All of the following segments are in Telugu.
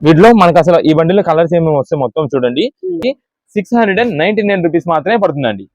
వీటిలో మనకు అసలు ఈ బండిలో కలర్స్ ఏమేమి వస్తే మొత్తం చూడండి 699 రూపీస్ మాత్రమే పడుతుందండి.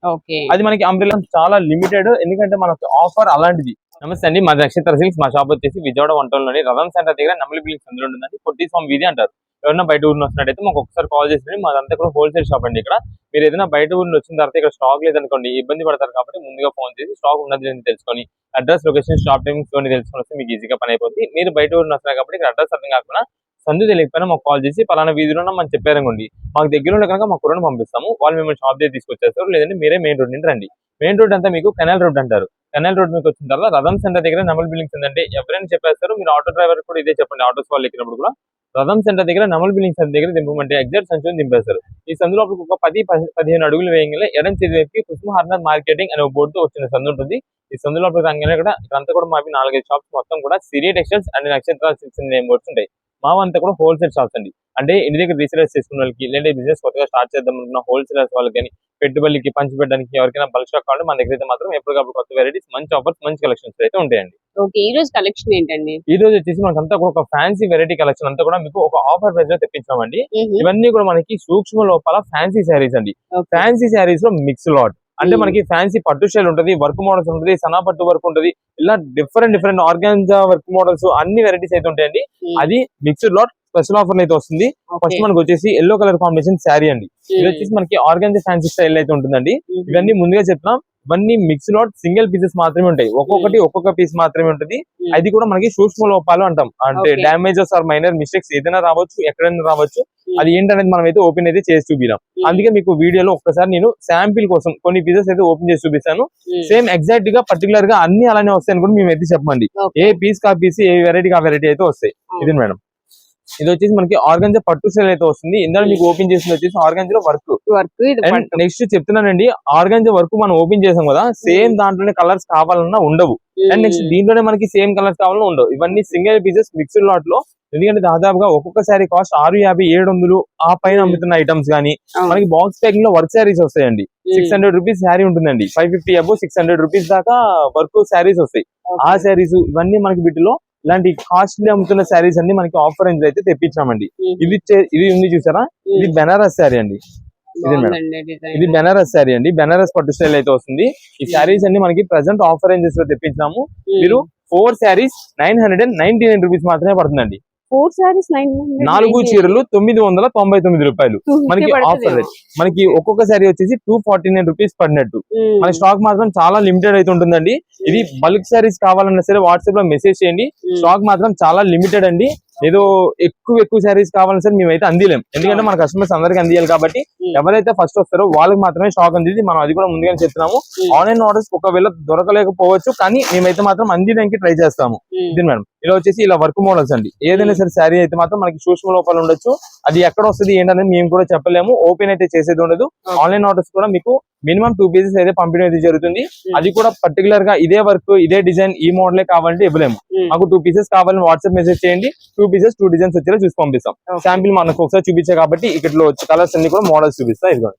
అది మనకి అంబ్రెల్లా చాలా లిమిటెడ్, ఎందుకంటే మనకి ఆఫర్ అలాంటిది. నమస్తే అండి, మా నక్షత్ర సిల్క్స్. మా షాప్ వచ్చేసి విజయవాడ వంటలోని రథం సెంటర్ దగ్గర నమ్మలి బిల్డింగ్స్ అందులో ఉంటుందండి. పొట్టి స్వామి వీధి అంటారు. ఎవరైనా బయట ఊరిని వస్తున్నట్టయితే మాకు ఒకసారి కాల్ చేసి, మాదంతా కూడా హోల్సేల్ షాప్ అండి. ఇక్కడ మీరు ఏదైనా బయట ఊరిని వచ్చిన తర్వాత ఇక్కడ స్టాక్ లేదనుకోండి ఇబ్బంది పడతారు, కాబట్టి ముందుగా ఫోన్ చేసి స్టాక్ ఉన్నది తెలుసుకొని అడ్రస్, లొకేషన్, స్టాప్ టైమింగ్స్ తెలుసుకొని వస్తే మీకు ఈజీగా పని అయిపోతుంది. మీరు బయట ఊరిని వస్తున్నారు కాబట్టి ఇక్కడ అడ్రస్ అర్థం కాకుండా సందు తెలియకపోయినా మాకు కాల్ చేసి పలానా వీధిలో మనం చెప్పారనుకోండి, మాకు దగ్గరలో కనుక మా కుర్రను పంపిస్తాము. వాళ్ళు మిమ్మల్ని షాప్ దగ్గర తీసుకొచ్చేస్తారు. లేదంటే మీరే మెయిన్ రోడ్ నుండి రండి. మెయిన్ రోడ్ అంతా మీకు కెనాల్ రోడ్ అంటారు. కెనాల్ రోడ్ మీకు వచ్చిన తర్వాత రథం సెంటర్ దగ్గర నమల్ బిల్డింగ్స్ ఉందంటే ఎవరైనా చెప్పేస్తారు. మీరు ఆటో డ్రైవర్ కూడా ఇదే చెప్పండి. ఆటోస్ వాళ్ళు ఎక్కినప్పుడు కూడా రథం సెంటర్ దగ్గర నమల్ బిల్డింగ్స్ దగ్గర దింపమంటే ఎగ్జాక్ట్ సంచుని దింపేస్తారు. ఈ సందులో ఒక 10-15 అడుగులు వేయగల ఎడం చేతికి కుసుమ హార్నర్ మార్కెటింగ్ అనే బోర్డుతో వచ్చిన సందు ఉంటుంది. ఈ సందులో రంగానే కూడా ఇక్కడంతా కూడా మాకు 4-5 షాప్స్ మొత్తం కూడా సిరి టెక్స్టైల్స్ అండ్ నక్షత్ర సిల్క్స్ నేమ్ బోర్డ్స్ ఉంటాయి. మావంతా కూడా హోల్సేల్ షాప్స్ అండి. అంటే ఇంటి దగ్గర రీసేలర్స్ చేసుకున్న వాళ్ళకి, లేదంటే బిజినెస్ కొత్తగా స్టార్ట్ చేద్దాం అనుకున్న హోల్సేలర్స్ వాళ్ళకి కానీ, పెట్టుబడికి పంచి పెట్టడానికి ఎవరికైనా బల్క్ స్టాక్ కావాలంటే మన దగ్గర అయితే మాత్రం ఎప్పటికప్పుడు కొత్త వెరైటీస్, మంచి ఆఫర్స్, మంచి కలెక్షన్స్ అయితే ఉంటాయండి. ఈ రోజు కలెక్షన్ ఏంటండి? ఈ రోజు వచ్చేసి మనకంతా కూడా ఒక ఫ్యాన్సీ వెరైటీ కలెక్షన్ అంతా కూడా మీకు ఒక ఆఫర్ ప్రైస్ లో తెప్పించామండి. ఇవన్నీ కూడా మనకి సూక్ష్మ లోపల ఫ్యాన్సీ శారీస్ అండి. ఫ్యాన్సీ శారీస్ లో మిక్స్ లాట్ అంటే మనకి ఫ్యాన్సీ పట్టు స్టైల్ ఉంటుంది, వర్క్ మోడల్స్ ఉంటుంది, సనా పట్టు వర్క్ ఉంటుంది, ఇలా డిఫరెంట్ ఆర్గాన్జా వర్క్ మోడల్స్ అన్ని వెరైటీస్ అయితే ఉంటాయండి. అది మిక్స్డ్ లాట్ స్పెషల్ ఆఫర్ అయితే వస్తుంది. ఫస్ట్ మనకి వచ్చేసి ఎల్లో కలర్ కాంబినేషన్ శారీ అండి. ఇది వచ్చేసి మనకి ఆర్గాన్జా ఫ్యాన్సీ స్టైల్ అయితే ఉంటుందండి. ఇవన్నీ ముందుగా చెప్తాం, ఇవన్నీ మిక్స్ లాట్ సింగిల్ పీసెస్ మాత్రమే ఉంటాయి. ఒక్కొక్క పీస్ మాత్రమే ఉంటుంది. అది కూడా మనకి సూక్ష్మ లోపాలు అంటాం. అంటే డ్యామేజెస్ ఆర్ మైనర్ మిస్టేక్స్ ఏదైనా రావచ్చు, ఎక్కడైనా రావచ్చు. అది ఏంటనేది మనం అయితే ఓపెన్ అయితే చేసి చూపిద్దాం. అందుకే మీకు వీడియోలో ఒక్కసారి నేను శాంపిల్ కోసం కొన్ని పీసెస్ అయితే ఓపెన్ చేసి చూపిస్తాను. సేమ్ ఎగ్జాక్ట్ గా పర్టికులర్ గా అన్ని అలానే వస్తాయని కూడా మేము అయితే చెప్పండి. ఏ పీస్ కా పీస్, ఏ వెరైటీ కా వెరైటీ అయితే వస్తాయి. ఇది మేడం, ఇది వచ్చేసి మనకి ఆర్గాన్జా పట్టు స్టైల్ అయితే వస్తుంది. ఇందులో మీకు ఓపెన్ చేసింది వచ్చేసి ఆర్గాన్జా వర్క్. నెక్స్ట్ చెప్తున్నానండి, ఆర్గాన్జా వర్క్ మనం ఓపెన్ చేసాం కదా, సేమ్ దాంట్లోనే కలర్స్ కావాలన్నా ఉండవు. అండ్ నెక్స్ట్ దీంట్లోనే మనకి సేమ్ కలర్స్ కావాలన్నా ఉండవు. ఇవన్నీ సింగిల్ పీసెస్ మిక్స్డ్ లాట్ లో. ఎందుకంటే దాదాపుగా ఒక్కొక్క శారీ కాస్ట్ 650-700 ఆ పైన అమ్ముతున్న ఐటమ్స్ కానీ మనకి బాక్స్ ప్యాకింగ్ లో వర్క్ శారీస్ వస్తాయండి. 600 రూపీస్ శారీ ఉంటుందండి. 550 అబో 600 రూపీస్ దాకా వర్క్ శారీస్ వస్తాయి. ఆ శారీస్ ఇవన్నీ మనకి వీటిలో ఇలాంటి కాస్ట్లీ అమ్ముతున్న శారీస్ అన్ని మనకి ఆఫర్ రేంజ్ అయితే తెప్పించామండి. ఇది ఉంది చూసారా, ఇది బెనారస్ శారీ అండి. ఇది మేడం, ఇది బెనారస్ శారీ అండి. బెనారస్ పట్టు స్టైల్ అయితే వస్తుంది. ఈ శారీస్ అన్ని మనకి ప్రెసెంట్ ఆఫర్ రేంజెస్ లో తెప్పించాము. మీరు 4 శారీస్ 999 రూపీస్ మాత్రమే పడుతుందండి. 4 చీరలు 999 రూపాయలు మనకి ఆఫర్ రేట్. మనకి ఒక్కొక్క శారీ వచ్చేసి 249 రూపీస్ పడినట్టు. మన స్టాక్ మాత్రం చాలా లిమిటెడ్ అయితే ఉంటుందండి. ఇది బల్క్ శారీస్ కావాలన్నా సరే వాట్సాప్ లో మెసేజ్ చేయండి. స్టాక్ మాత్రం చాలా లిమిటెడ్ అండి. ఏదో ఎక్కువ శారీస్ కావాలని సరే మేమైతే అందిలేం, ఎందుకంటే మన కస్టమర్స్ అందరికి అందియాలి. కాబట్టి ఎవరైతే ఫస్ట్ వస్తారో వాళ్ళకి మాత్రమే స్టాక్ అందింది. మనం అది కూడా ముందుగానే చెప్తున్నాము. ఆన్లైన్ ఆర్డర్స్ ఒకవేళ దొరకలేకపోవచ్చు, కానీ మేమైతే మాత్రం అందించడానికి ట్రై చేస్తాము. ఇది మేడం, ఇలా వచ్చేసి ఇలా వర్క్ మోడల్స్ అండి. ఏదైనా సరే శారీ అయితే మాత్రం మనకి సూక్ష్మ లోపాలు ఉండొచ్చు. అది ఎక్కడ వస్తుంది ఏంటనేది మేము కూడా చెప్పలేము. ఓపెన్ అయితే చేసేది ఉండదు. ఆన్లైన్ ఆర్డర్స్ కూడా మీకు మినిమం 2 పీసెస్ అయితే పంపిణీ అయితే జరుగుతుంది. అది కూడా పర్టికులర్ గా ఇదే వర్క్, ఇదే డిజైన్, ఈ మోడలే కావాలంటే ఇవ్వలేము. మాకు 2 పీసెస్ కావాలని వాట్సాప్ మెసేజ్ చేయండి. 2 పీసెస్ 2 డిజైన్స్ వచ్చేలా చూసి పంపిస్తాం. శాంపిల్ మనకు ఒకసారి చూపించా కాబట్టి ఇక్కడ కలర్స్ అన్ని కూడా మోడల్స్ చూపిస్తా. ఇదిగోండి,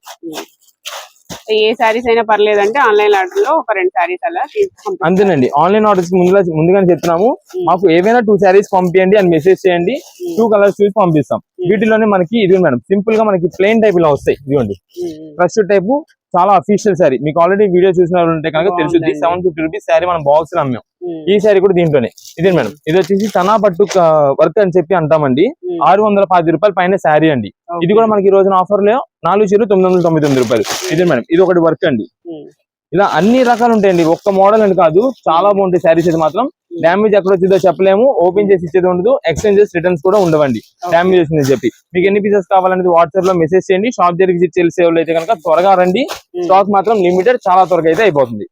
ఏ సారీస్ అయినా పర్లేదంటే ఆన్లైన్ ఆర్డర్ లో ఒక 2 సారీస్ అలా అంతేనండి. ఆన్లైన్ ఆర్డర్స్ ముందుగానే చెప్తున్నాము. మాకు ఏవైనా 2 సారీస్ పంపించండి అని మెసేజ్ చేయండి. 2 కలర్స్ చూసి పంపిస్తాం. వీటిలోనే మనకి ఇది మేడం సింపుల్ గా మనకి ప్లెయిన్ టైప్ ఇలా వస్తాయి. ఇదిగోండి, ఫ్రెష్ టైప్ చాలా అఫీషియల్ శారీ. మీకు ఆల్రెడీ వీడియో చూసిన ఉంటే కనుక తెలుస్తుంది. 750 రూపీస్ శారీ మనం బాక్స్ లో అమ్మాం. ఈ శారీ కూడా దీంట్లోనే. ఇదే మేడం, ఇది వచ్చేసి సనా పట్టు వర్క్ అని చెప్పి అంటామండి. 610 రూపాయల పైన శారీ అండి. ఇది కూడా మనకి ఈ రోజున ఆఫర్ లో 4 చీరలు 999 రూపాయలు. ఇదే మేడం, ఇది ఒకటి వర్క్ అండి. ఇలా అన్ని రకాలు ఉంటాయండి, ఒక్క మోడల్ అని కాదు. చాలా బాగుంటాయి శారీస్. అయితే మాత్రం డ్యామేజ్ ఎక్కడ వచ్చిందో చెప్పలేము, ఓపెన్ చేసి ఇచ్చేది ఉండదు, ఎక్స్చేంజెస్ రిటర్న్స్ కూడా ఉండవండి. డ్యామేజ్ వచ్చిందని చెప్పి మీకు ఎన్ని పీసెస్ కావాలనేది వాట్సాప్ లో మెసేజ్ చేయండి. షాప్ దగ్గర విజిట్ చేసే వాళ్ళు అయితే కనుక త్వరగా రండి. స్టాక్ మాత్రం లిమిటెడ్, చాలా త్వరగా అయితే అయిపోతుంది.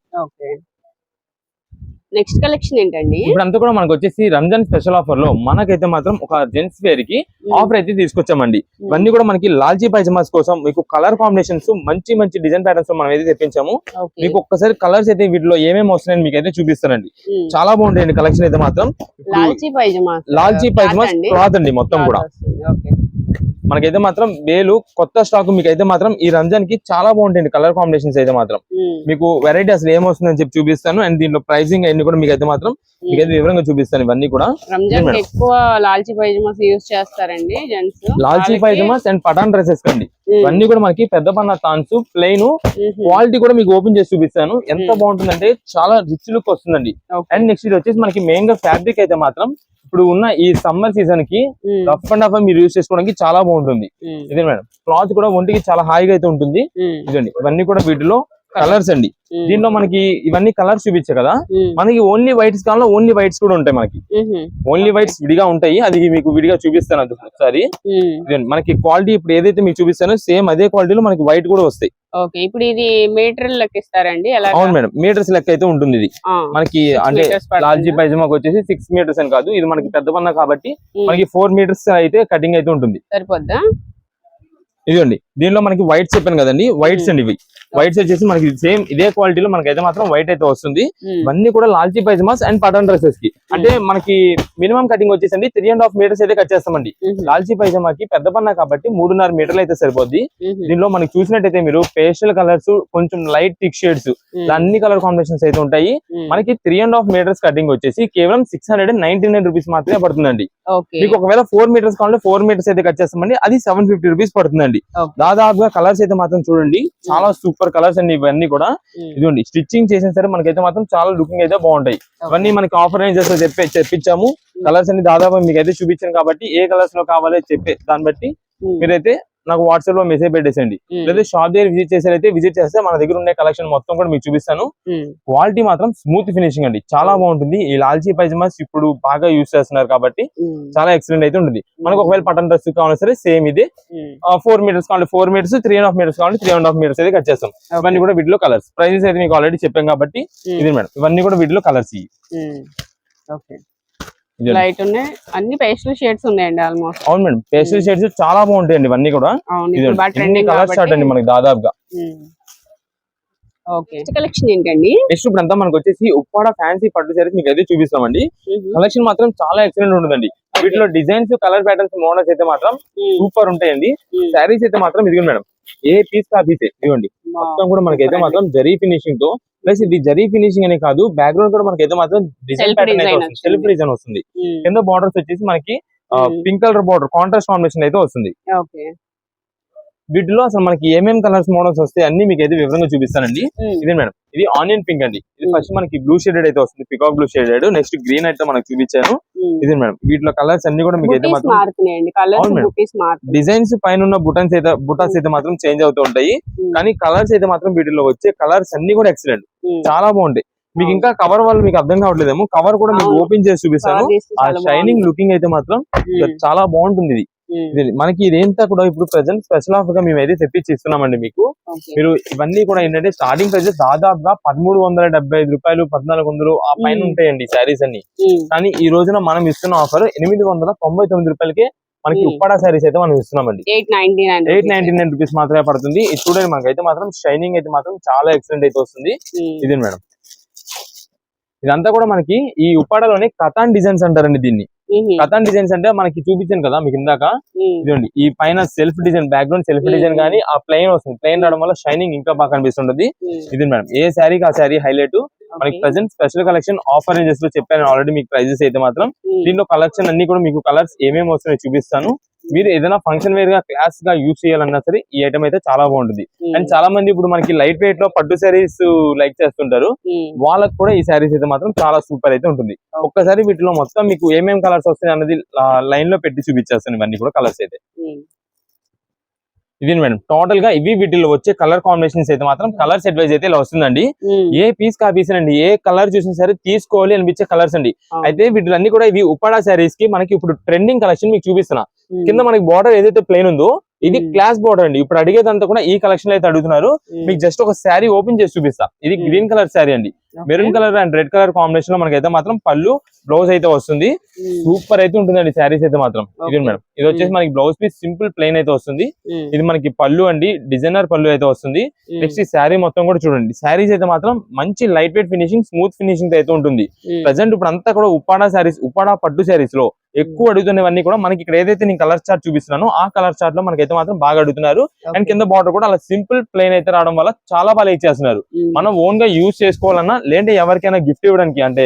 నెక్స్ట్ కలెక్షన్ ఏంటండి? ఇప్పుడు అంతా కూడా మనకు వచ్చేసి రంజాన్ స్పెషల్ ఆఫర్ లో మనకైతే మాత్రం ఒక జెంట్స్ వేర్ కి ఆఫర్ అయితే తీసుకొచ్చామండి. ఇవన్నీ కూడా మనకి లాల్చీ పైజమాస్ కోసం మీకు కలర్ కాంబినేషన్స్ మంచి డిజైన్ ప్యాటర్న్స్ లో మనం అయితే తెప్పించాము. మీకు ఒక్కసారి కలర్స్ అయితే వీటిలో ఏమేమి వస్తున్నాయని మీకు అయితే చూపిస్తానండి. చాలా బాగుంటాయండి కలెక్షన్ అయితే మాత్రం. లాల్చీ పైజమాస్ క్లాత్ అండి మొత్తం కూడా. మనకైతే మాత్రం వేలు కొత్త స్టాక్ మీకు అయితే మాత్రం ఈ రంజాన్ కి చాలా బాగుంటాయండి. కలర్ కాంబినేషన్స్ అయితే మాత్రం మీకు వెరైటీ అసలు ఏమొస్తుందని చెప్పి చూపిస్తాను. అండ్ దీంట్లో ప్రైసింగ్ అన్ని కూడా మీకు అయితే మాత్రం మీకైతే వివరంగా చూపిస్తాను ఇవన్నీ కూడా. రంజాన్ కి ఎక్కువ లాల్చీ పైజామాస్ యూస్ చేస్తారండి జెంట్స్. లాల్చీ పైజామాస్ అండ్ పఠాన్ డ్రెస్సెస్ కండి ఇవన్నీ కూడా మనకి పెద్ద పన్న తాన్స్ ప్లెయిన్ క్వాలిటీ కూడా మీకు ఓపెన్ చేసి చూపిస్తాను. ఎంత బాగుంటుందంటే చాలా రిచ్ లుక్ వస్తుందండి. అండ్ నెక్స్ట్ ఇది వచ్చేసి మనకి మెయిన్ గా ఫ్యాబ్రిక్ అయితే మాత్రం ఇప్పుడు ఉన్న ఈ సమ్మర్ సీజన్ కి రఫ్ అండ్ రఫ్ మీరు యూజ్ చేసుకోవడానికి చాలా బాగుంటుంది. ఇదే మేడం క్లాత్ కూడా ఒంటికి చాలా హాయిగా అయితే ఉంటుంది. ఇదండి ఇవన్నీ కూడా వీటిలో కలర్స్ అండి. దీంట్లో మనకి ఇవన్నీ కలర్స్ చూపించే కదా, మనకి ఓన్లీ వైట్స్ కావాలో ఓన్లీ వైట్స్ కూడా ఉంటాయి. మనకి ఓన్లీ వైట్స్ విడిగా ఉంటాయి, అది మీకు విడిగా చూపిస్తాను అది ఒకసారి. మనకి క్వాలిటీ ఇప్పుడు ఏదైతే మీకు చూపిస్తానో సేమ్ అదే క్వాలిటీలో మనకి వైట్ కూడా వస్తాయి. ఓకే, ఇప్పుడు ఇది మీటర్ లెక్క ఇస్తారండి? అవును మేడం, మీటర్స్ లెక్క అయితే ఉంటుంది ఇది మనకి. అంటే లాల్జీ పైజామాకి వచ్చేసి 6 మీటర్స్ అని కాదు, ఇది మనకి పెద్ద పన్న కాబట్టి మనకి 4 మీటర్స్ అయితే కటింగ్ అయితే ఉంటుంది. సరిపోద్దా? ఇదిగోండి దీనిలో మనకి వైట్స్ చెప్పాను కదండి, వైట్స్ అండి ఇవి. వైట్స్ వచ్చేసి మనకి సేమ్ ఇదే క్వాలిటీలో మనకైతే మాత్రం వైట్ అయితే వస్తుంది. ఇవన్నీ కూడా లాల్చీ పైజామాస్ అండ్ పఠాన్ డ్రెస్సెస్ కి అంటే మనకి మినిమం కటింగ్ వచ్చేసండి 3.5 మీటర్స్ అయితే కట్ చేస్తామండి. లాల్చీ పైజామాకి పెద్ద పన్న కాబట్టి 3.5 మీటర్లు అయితే సరిపోద్ది. దీనిలో మనకి చూసినట్టయితే మీరు పేస్టల్ కలర్స్, కొంచెం లైట్ థిక్ షేడ్స్, అన్ని కలర్ కాంబినేషన్స్ అయితే ఉంటాయి. మనకి 3.5 మీటర్స్ కటింగ్ వచ్చేసి కేవలం 699 రూపీస్ మాత్రమే పడుతుందండి. మీకు ఒకవేళ 4 మీటర్స్ కావాలంటే 4 మీటర్స్ అయితే కట్ చేస్తామండి, అది 750 రూపీస్ పడుతుందండి. దాదాపుగా కలర్స్ అయితే మాత్రం చూడండి చాలా సూపర్ కలర్స్ అండి ఇవన్నీ కూడా. ఇదిగోండి స్టిచ్చింగ్ చేసిన సరే మనకైతే మాత్రం చాలా లుకింగ్ అయితే బాగుంటాయి. ఇవన్నీ మనకి ఆఫర్ రేంజెస్ లో చెప్పించాము. కలర్స్ అన్ని దాదాపు మీకు అయితే చూపించాను కాబట్టి ఏ కలర్స్ లో కావాలో చెప్పే దాన్ని బట్టి మీరైతే నాకు వాట్సాప్ లో మెసేజ్ పెట్టేసండి. లేదా షాప్ దగ్గర విజిట్ చేసారైతే విజిట్ చేస్తే మన దగ్గర ఉండే కలెక్షన్ మొత్తం కూడా మీకు చూపిస్తాను. క్వాలిటీ మాత్రం స్మూత్ ఫినిషింగ్ అండి, చాలా బాగుంటుంది. ఈ లాల్చీ పైజామాస్ ఇప్పుడు బాగా యూజ్ చేస్తున్నారు కాబట్టి చాలా ఎక్సలెంట్ అయితే ఉంటుంది. మనకు ఒకవేళ పట్టన్ డ్రెస్ కావాలన్నా సరే సేమ్ ఇదే 4 మీటర్స్ కావాలి 4 మీటర్స్, 3.5 మీటర్స్ కావాలి 3.5 మీటర్స్ అయితే కట్ చేస్తాం. ఇవన్నీ కూడా వీటిలో కలర్స్ ప్రైజెస్ అయితే మీకు ఆల్రెడీ చెప్పాం కాబట్టి ఇది మేడం ఇవన్నీ కూడా వీటిలో కలర్స్. లైట్ ఉన్నాయి, అన్ని పేస్టల్ షేడ్స్ ఉన్నాయండి ఆల్మోస్ట్. అవును మేడం, పేస్టల్ షేడ్స్ చాలా బాగుంటాయండి ఇవన్నీ కూడా. కలర్ షార్ట్ అండి మనకి దాదాపుగా. ఓకే, కలెక్షన్ ఏంటండి నెక్స్ట్ ఇప్పుడు అంతా మనకు వచ్చేసి ఉప్పాడ ఫ్యాన్సీ పట్టు సారీస్ మీకు అయితే చూపిస్తామండి. కలెక్షన్ మాత్రం చాలా ఎక్సలెంట్ ఉంటుందండి. వీటిలో డిజైన్స్, కలర్ ప్యాటర్న్స్, మోడల్స్ అయితే మాత్రం సూపర్ ఉంటాయండి. శారీస్ అయితే మాత్రం ఇది మేడం ఏ పీస్ కా పీసే ఇవ్వండి. మొత్తం కూడా మనకైతే మాత్రం జరీ ఫినిషింగ్ తో, ప్లస్ ఇది జరీ ఫినిషింగ్ అనే కాదు బ్యాక్గ్రౌండ్ కూడా మనకైతే మాత్రం డిజైన్ ప్యాటర్న్ అయితే వస్తుంది, సెల్ఫ్ డిజైన్ వస్తుంది. కింద బార్డర్స్ వచ్చేసి మనకి pink colour border contrast combination అయితే వస్తుంది. వీటిలో అసలు మనకి ఏమేమి కలర్స్ మోడల్స్ వస్తాయి అన్ని మీకు అయితే వివరంగా చూపిస్తానండి. ఇదే మేడం ఇది ఆనియన్ పింక్ అండి. ఇది ఫస్ట్ మనకి బ్లూ షేడెడ్ అయితే వస్తుంది, peacock blue shaded. Next green అయితే మనకు చూపించాను. ఇదే మేడం వీటిలో కలర్స్ అన్ని కూడా మీకు అయితే మాత్రం డిజైన్స్ పైన ఉన్న బుటాస్ అయితే మాత్రం చేంజ్ అవుతూ ఉంటాయి, కానీ కలర్స్ అయితే మాత్రం వీటిలో వచ్చే కలర్స్ అన్ని కూడా ఎక్సలెంట్, చాలా బాగుంటాయి. మీకు ఇంకా కవర్ వాళ్ళు మీకు అర్థం కావట్లేదేమో, కవర్ కూడా మీకు ఓపెన్ చేసి చూపిస్తాను. ఆ షైనింగ్ లుకింగ్ అయితే మాత్రం చాలా బాగుంటుంది. ఇది మనకి ఇదేంతా కూడా ఇప్పుడు ప్రెసెంట్ స్పెషల్ ఆఫర్ గా మేము అయితే తెప్పించి ఇస్తున్నామండి మీకు. మీరు ఇవన్నీ కూడా ఏంటంటే స్టార్టింగ్ ప్రైజెస్ దాదాపుగా 1375 రూపాయలు 1400 ఆ పైన ఉంటాయండి శారీస్ అన్ని. కానీ ఈ రోజున మనం ఇస్తున్న ఆఫర్ 899 రూపాయలకే మనకి ఉప్పాడ శారీస్ అయితే మనం ఇస్తున్నామండి. 899 రూపీస్ మాత్రమే పడుతుంది. ఇది చూడండి మనకైతే మాత్రం షైనింగ్ అయితే మాత్రం చాలా ఎక్సలెంట్ అయితే వస్తుంది. ఇదే మేడం ఇదంతా కూడా మనకి ఈ ఉప్పాడలోనే కథాన్ డిజైన్స్ అంటారండి. దీన్ని కథాన్ డిజైన్స్ అంటే మనకి చూపించాను కదా మీకు ఇందాక. ఇదండి ఈ పైన self design, background self design కానీ ఆ ప్లెయిన్ వస్తుంది. ప్లెయిన్ రావడం వల్ల షైనింగ్ ఇంకా బాగా కనిపిస్తుంటది. ఇది మేడం ఏ శారీకి ఆ శారీ హైలైట్. మనకి present special collection offer ranges లో చెప్పాను ఆల్రెడీ మీకు ప్రైజెస్ అయితే మాత్రం. దీంట్లో కలెక్షన్ అన్ని కూడా మీకు కలర్స్ ఏమేమి వస్తున్నాయో చూపిస్తాను. మీరు ఏదైనా ఫంక్షన్ వేర్ గా క్లాస్ గా యూజ్ చేయాలన్నా సరే ఈ ఐటమ్ అయితే చాలా బాగుంటుంది. అండ్ చాలా మంది ఇప్పుడు మనకి లైట్ వెయిట్ లో పట్టు శారీస్ లైక్ చేస్తుంటారు, వాళ్ళకి కూడా ఈ శారీస్ అయితే మాత్రం చాలా సూపర్ అయితే ఉంటుంది. ఒక్కసారి వీటిలో మొత్తం మీకు ఏమేమి కలర్స్ వస్తాయి అన్నది లైన్ లో పెట్టి చూపించేస్తాను. ఇవన్నీ కూడా కలర్స్ అయితే ఇది మేడం టోటల్ గా ఇవి వీటిలో వచ్చే కలర్ కాంబినేషన్స్ అయితే మాత్రం కలర్స్ అడ్వైజ్ అయితే ఇలా వస్తుందండి. ఏ పీస్ కా పీస్ అండి, ఏ కలర్ చూసినా సరే తీసుకోవాలి అనిపించే కలర్స్ అండి. అయితే వీటిలన్నీ కూడా ఇవి ఉప్పాడ శారీస్ కి మనకి ఇప్పుడు ట్రెండింగ్ కలెక్షన్ మీకు చూపిస్తున్నా. కింద మనకి బార్డర్ ఏదైతే ప్లెయిన్ ఉందో ఇది క్లాస్ బార్డర్ అండి. ఇప్పుడు అడిగేదంతా కూడా ఈ కలెక్షన్ అయితే అడుగుతున్నారు. మీకు జస్ట్ ఒక శారీ ఓపెన్ చేసి చూపిస్తా. ఇది గ్రీన్ కలర్ శారీ అండి. Maroon colour and red colour combination లో మనకైతే మాత్రం పళ్ళు బ్లౌజ్ అయితే వస్తుంది. సూపర్ అయితే ఉంటుందండి శారీస్ అయితే మాత్రం. ఇది మేడం ఇది వచ్చేసి మనకి బ్లౌజ్ పీస్ సింపుల్ ప్లెయిన్ అయితే వస్తుంది. ఇది మనకి పళ్ళు అండి, డిజైనర్ పళ్ళు అయితే వస్తుంది. నెక్స్ట్ ఈ శారీ మొత్తం కూడా చూడండి. శారీస్ అయితే మాత్రం మంచి light weight finishing, smooth finishing అయితే ఉంటుంది. ప్రెసెంట్ ఇప్పుడు అంతా కూడా ఉప్పాడ శారీస్, ఉప్పాడ పట్టు శారీస్ లో ఎక్కువ అడుగుతున్నవన్నీ కూడా మనకి ఇక్కడ ఏదైతే నేను కలర్ చార్ట్ చూపిస్తున్నానో ఆ కలర్ చార్ట్ లో మనకైతే మాత్రం బాగా అడుగుతున్నారు. అండ్ కింద బార్డర్ కూడా అలా సింపుల్ ప్లెయిన్ అయితే రావడం వల్ల చాలా బాగా ఇచ్చేస్తున్నారు. మనం ఓన్ గా యూజ్ చేసుకోవాలన్నా లేదంటే ఎవరికైనా గిఫ్ట్ ఇవ్వడానికి అంటే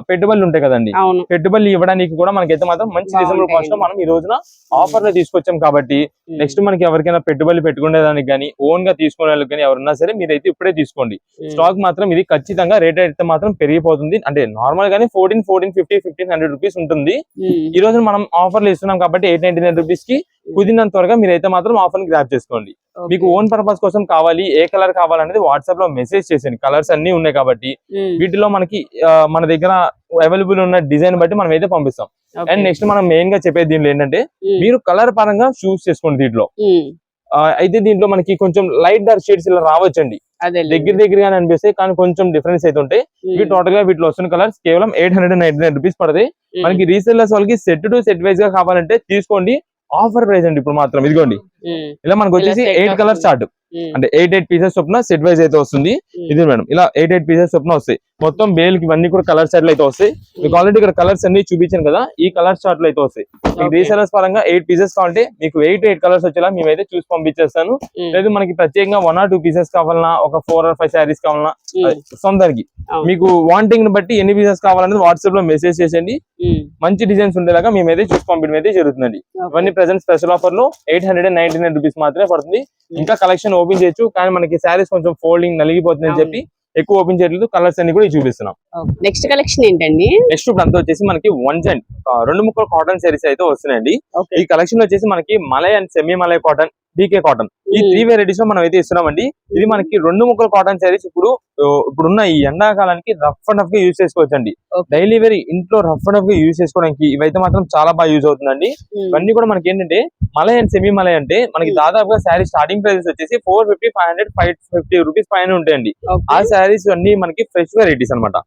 పెట్టుబడులు ఉంటాయి కదండి, అవును పెట్టుబడులు ఇవ్వడానికి కూడా మనకైతే మాత్రం మంచి రీజనబుల్ కాస్ట్ లో మనం ఈ రోజున ఆఫర్ లో తీసుకొచ్చాం కాబట్టి నెక్స్ట్ మనకి ఎవరికైనా పెట్టుబడులు పెట్టుకునేదానికి కానీ ఓన్ గా తీసుకునే వాళ్ళకి కానీ ఎవరున్నా సరే మీరైతే ఇప్పుడే తీసుకోండి. స్టాక్ మాత్రం ఇది ఖచ్చితంగా రేట్ అయితే మాత్రం పెరిగిపోతుంది. అంటే నార్మల్ గానీ 1450 1500 రూపీస్ ఉంటుంది. ఈ రోజు మనం ఆఫర్లు ఇస్తున్నాం కాబట్టి 899 రూపీస్ కి కుదిరినంత త్వరగా మీరైతే మాత్రం ఆఫర్ ని గ్రాప్ చేసుకోండి. మీకు ఓన్ పర్పస్ కోసం కావాలి, ఏ కలర్ కావాలనేది వాట్సాప్ లో మెసేజ్ చేసేయండి. కలర్స్ అన్ని ఉన్నాయి కాబట్టి వీటిలో మనకి మన దగ్గర అవైలబుల్ ఉన్న డిజైన్ బట్టి మనం అయితే పంపిస్తాం. అండ్ నెక్స్ట్ మనం మెయిన్ గా చెప్పేది దీనిలో ఏంటంటే మీరు కలర్ పరంగా చూస్ చేసుకోండి. దీంట్లో అయితే దీంట్లో మనకి కొంచెం లైట్ డార్క్ షేడ్స్ ఇలా రావచ్చండి, దగ్గరగానే అనిపిస్తాయి కానీ కొంచెం డిఫరెన్స్ అయితే ఉంటాయి. ఇవి టోటల్ గా వీటిలో వస్తున్న కలర్స్ కేవలం 899 రూపీస్ పడతాయి. మనకి రీసెల్లర్స్ వాళ్ళకి సెట్ టు సెట్ వైజ్ గా కావాలంటే తీసుకోండి, ఆఫర్ ప్రైస్ అండి. ఇప్పుడు మాత్రం ఇదిగోండి ఇలా మనకు వచ్చేసి 8 కలర్ చార్ట్ అంటే 8 పీసెస్ చొప్పున సెట్ వైజ్ అయితే వస్తుంది. ఇది మేడం ఇలా 8 పీసెస్ చొప్పున వస్తాయి. మొత్తం బేల్ కి ఇవన్నీ కూడా కలర్ చార్ట్లు అయితే వస్తాయి. మీకు ఆల్రెడీ ఇక్కడ కలర్స్ అన్ని చూపించాను కదా, ఈ కలర్ చార్ట్లు అయితే వస్తాయి. మీకు రీసెలర్స్ పరంగా 8 పీసెస్ కావాలంటే మీకు 8 కలర్స్ వచ్చేలా మేమైతే చూసి పంపించేస్తాను. లేదు మనకి ప్రత్యేకంగా 1 or 2 పీసెస్ కావాలన్నా, ఒక 4 or 5 శారీస్ కావాలన్నా సొంతానికి మీకు వాంటింగ్ ని బట్టి ఎన్ని పీసెస్ కావాలనేది వాట్సాప్ లో మెసేజ్ చేసేయండి. మంచి డిజైన్స్ ఉండేలాగా మేమైతే చూసి పంపించడం అయితే జరుగుతుందండి. ఇవన్నీ ప్రెసెంట్ స్పెషల్ ఆఫర్ లో 899 రూపీస్ మాత్రమే పడుతుంది. ఇంకా కలెక్షన్ ఓపెన్ చేయొచ్చు కానీ మనకి శారీస్ కొంచెం ఫోల్డింగ్ నలిగిపోతుంది అని చెప్పి ఎక్కువ ఓపెన్ చేయట్లేదు. కలర్స్ అన్ని కూడా చూపిస్తున్నాం. నెక్స్ట్ కలెక్షన్ ఏంటండి? నెక్స్ట్ ఇప్పుడు అంతా వచ్చేసి మనకి 2 ముక్కల కాటన్ శారీస్ అయితే వస్తున్నాయండి. ఈ కలెక్షన్ వచ్చేసి మనకి malai and semi malai cotton, DK cotton, ఈ 3 వెరైటీస్ లో మనం అయితే ఇస్తున్నామండి. ఇది మనకి 2 ముక్కల కాటన్ శారీస్ ఇప్పుడున్న ఈ ఎండాకాలానికి రఫ్ అండ్ రఫ్ గా యూజ్ చేసుకోవచ్చు అండి. డైలీ వేర్ ఇంట్లో రఫ్ అండ్ రఫ్ గా యూజ్ చేసుకోవడానికి ఇవైతే మాత్రం చాలా బాగా యూజ్ అవుతుందండి. ఇవన్నీ కూడా మనకి ఏంటంటే మలై అండ్ సెమీ మలై అంటే మనకి దాదాపుగా శారీ స్టార్టింగ్ ప్రైసెస్ వచ్చేసి 450, 500, 550 రూపీస్ పైన ఉంటాయండి. ఆ శారీస్ అన్ని మనకి ఫ్రెష్ వెరైటీస్ అనమాట.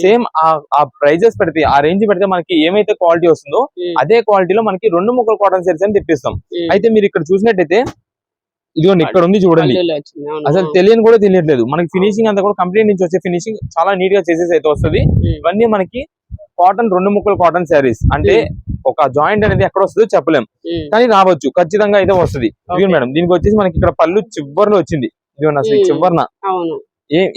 సేమ్ ఆ ప్రైజెస్ పెడితే, ఆ రేంజ్ పెడితే మనకి ఏమైతే క్వాలిటీ వస్తుందో అదే క్వాలిటీలో మనకి 2 ముక్కల కాటన్ శారీస్ అని తెప్పిస్తాం. అయితే మీరు ఇక్కడ చూసినట్టయితే ఇదిగోండి ఇక్కడ ఉంది చూడండి, అసలు తెలియని కూడా తెలియట్లేదు. మనకి ఫినిషింగ్ అంతా కూడా కంపెనీ నుంచి వచ్చే ఫినిషింగ్ చాలా నీట్ గా చేసేసి అయితే వస్తుంది. ఇవన్నీ మనకి కాటన్ 2 ముక్కల కాటన్ శారీస్ అంటే ఒక జాయింట్ అనేది ఎక్కడ వస్తుందో చెప్పలేం కానీ రావచ్చు, ఖచ్చితంగా అయితే వస్తుంది. మేడం దీనికి వచ్చేసి మనకి ఇక్కడ పళ్ళు చివరిలో వచ్చింది. ఇదిగోండి అసలు చివరిన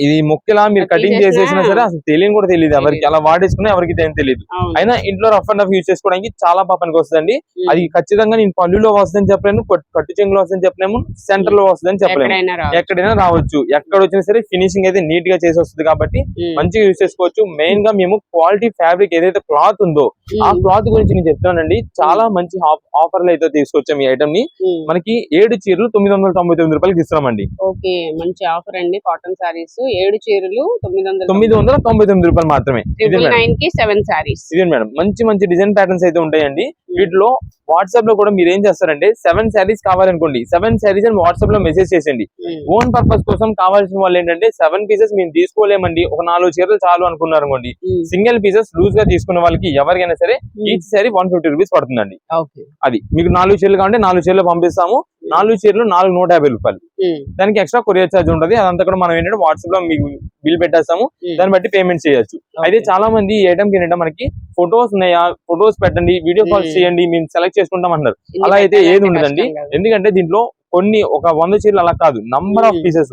ఇది మొక్కలా మీరు కటింగ్ చేసేసినా సరే అసలు తెలియని కూడా తెలియదు ఎవరికి, అలా వాడేసుకున్నా ఎవరికి తెలియదు. అయినా ఇంట్లో రఫ్ అండ్ రఫ్ యూజ్ చేసుకోవడానికి చాలా పాపానికి వస్తుందండి. అది ఖచ్చితంగా నేను పళ్ళులో వస్తుందని చెప్పలేను, కట్టు చెంగులో వస్తుందని చెప్పలేము, సెంటర్ లో వస్తుందని చెప్పలేము, ఎక్కడైనా రావచ్చు. ఎక్కడ వచ్చినా సరే ఫినిషింగ్ అయితే నీట్ గా చేసి వస్తుంది కాబట్టి మంచిగా యూజ్ చేసుకోవచ్చు. మెయిన్ గా మేము క్వాలిటీ ఫ్యాబ్రిక్ ఏదైతే క్లాత్ ఉందో ఆ క్లాత్ గురించి నేను చెప్తున్నానండి. చాలా మంచి ఆఫర్లు అయితే తీసుకొచ్చాం ఈ ఐటమ్ ని. మనకి 7 చీరలు 999 రూపాయలకి ఇస్తున్నామండి. ఓకే, మంచి ఆఫర్ అండి. కాటన్ సారీస్ 7 చీరలు 999 రూపాయలు మాత్రమే. 7 సారీస్. ఇదే మేడం మంచి మంచి డిజైన్ ప్యాటర్న్స్ అయితే ఉంటాయండి. వీటిలో వాట్సాప్ లో కూడా మీరు ఏం చేస్తారంటే 7 శారీస్ కావాలనుకోండి, 7 శారీస్ అని వాట్సాప్ లో మెసేజ్ చేసేయండి. ఓన్ పర్పస్ కోసం కావాల్సిన వాళ్ళు ఏంటంటే 7 పీసెస్ మేము తీసుకోలేమండి, ఒక 4 చీరలు చాలు అనుకున్నారు అనుకోండి, సింగిల్ పీసెస్ లూజ్ గా తీసుకున్న వాళ్ళకి ఎవరికైనా సరే ఈచ్ శారీ 150 రూపీస్ పడుతుందండి. అది మీకు 4 చీరలు కావాలంటే 4 చీరలు పంపిస్తాము. 4 చీరలు 150 రూపాయలు. దానికి ఎక్స్ట్రా కొరియర్ ఛార్జ్ ఉంటుంది. అదంతా కూడా మనం ఏంటంటే వాట్సాప్ లో మీకు బిల్ పెట్టేస్తాము, దాన్ని బట్టి పేమెంట్ చేయొచ్చు. అయితే చాలా మంది ఈ ఐటమ్ కి ఏంటంటే మనకి ఫొటోస్ ఉన్నాయా, ఫొటోస్ పెట్టండి, వీడియో కాల్స్ చేయండి, మేము సెలెక్ట్ చేసుకుంటాం అంటారు. అలా అయితే ఏది ఉండదండి. ఎందుకంటే దీంట్లో కొన్ని ఒక 100 చీరలు అలా కాదు, నంబర్ ఆఫ్ పీసెస్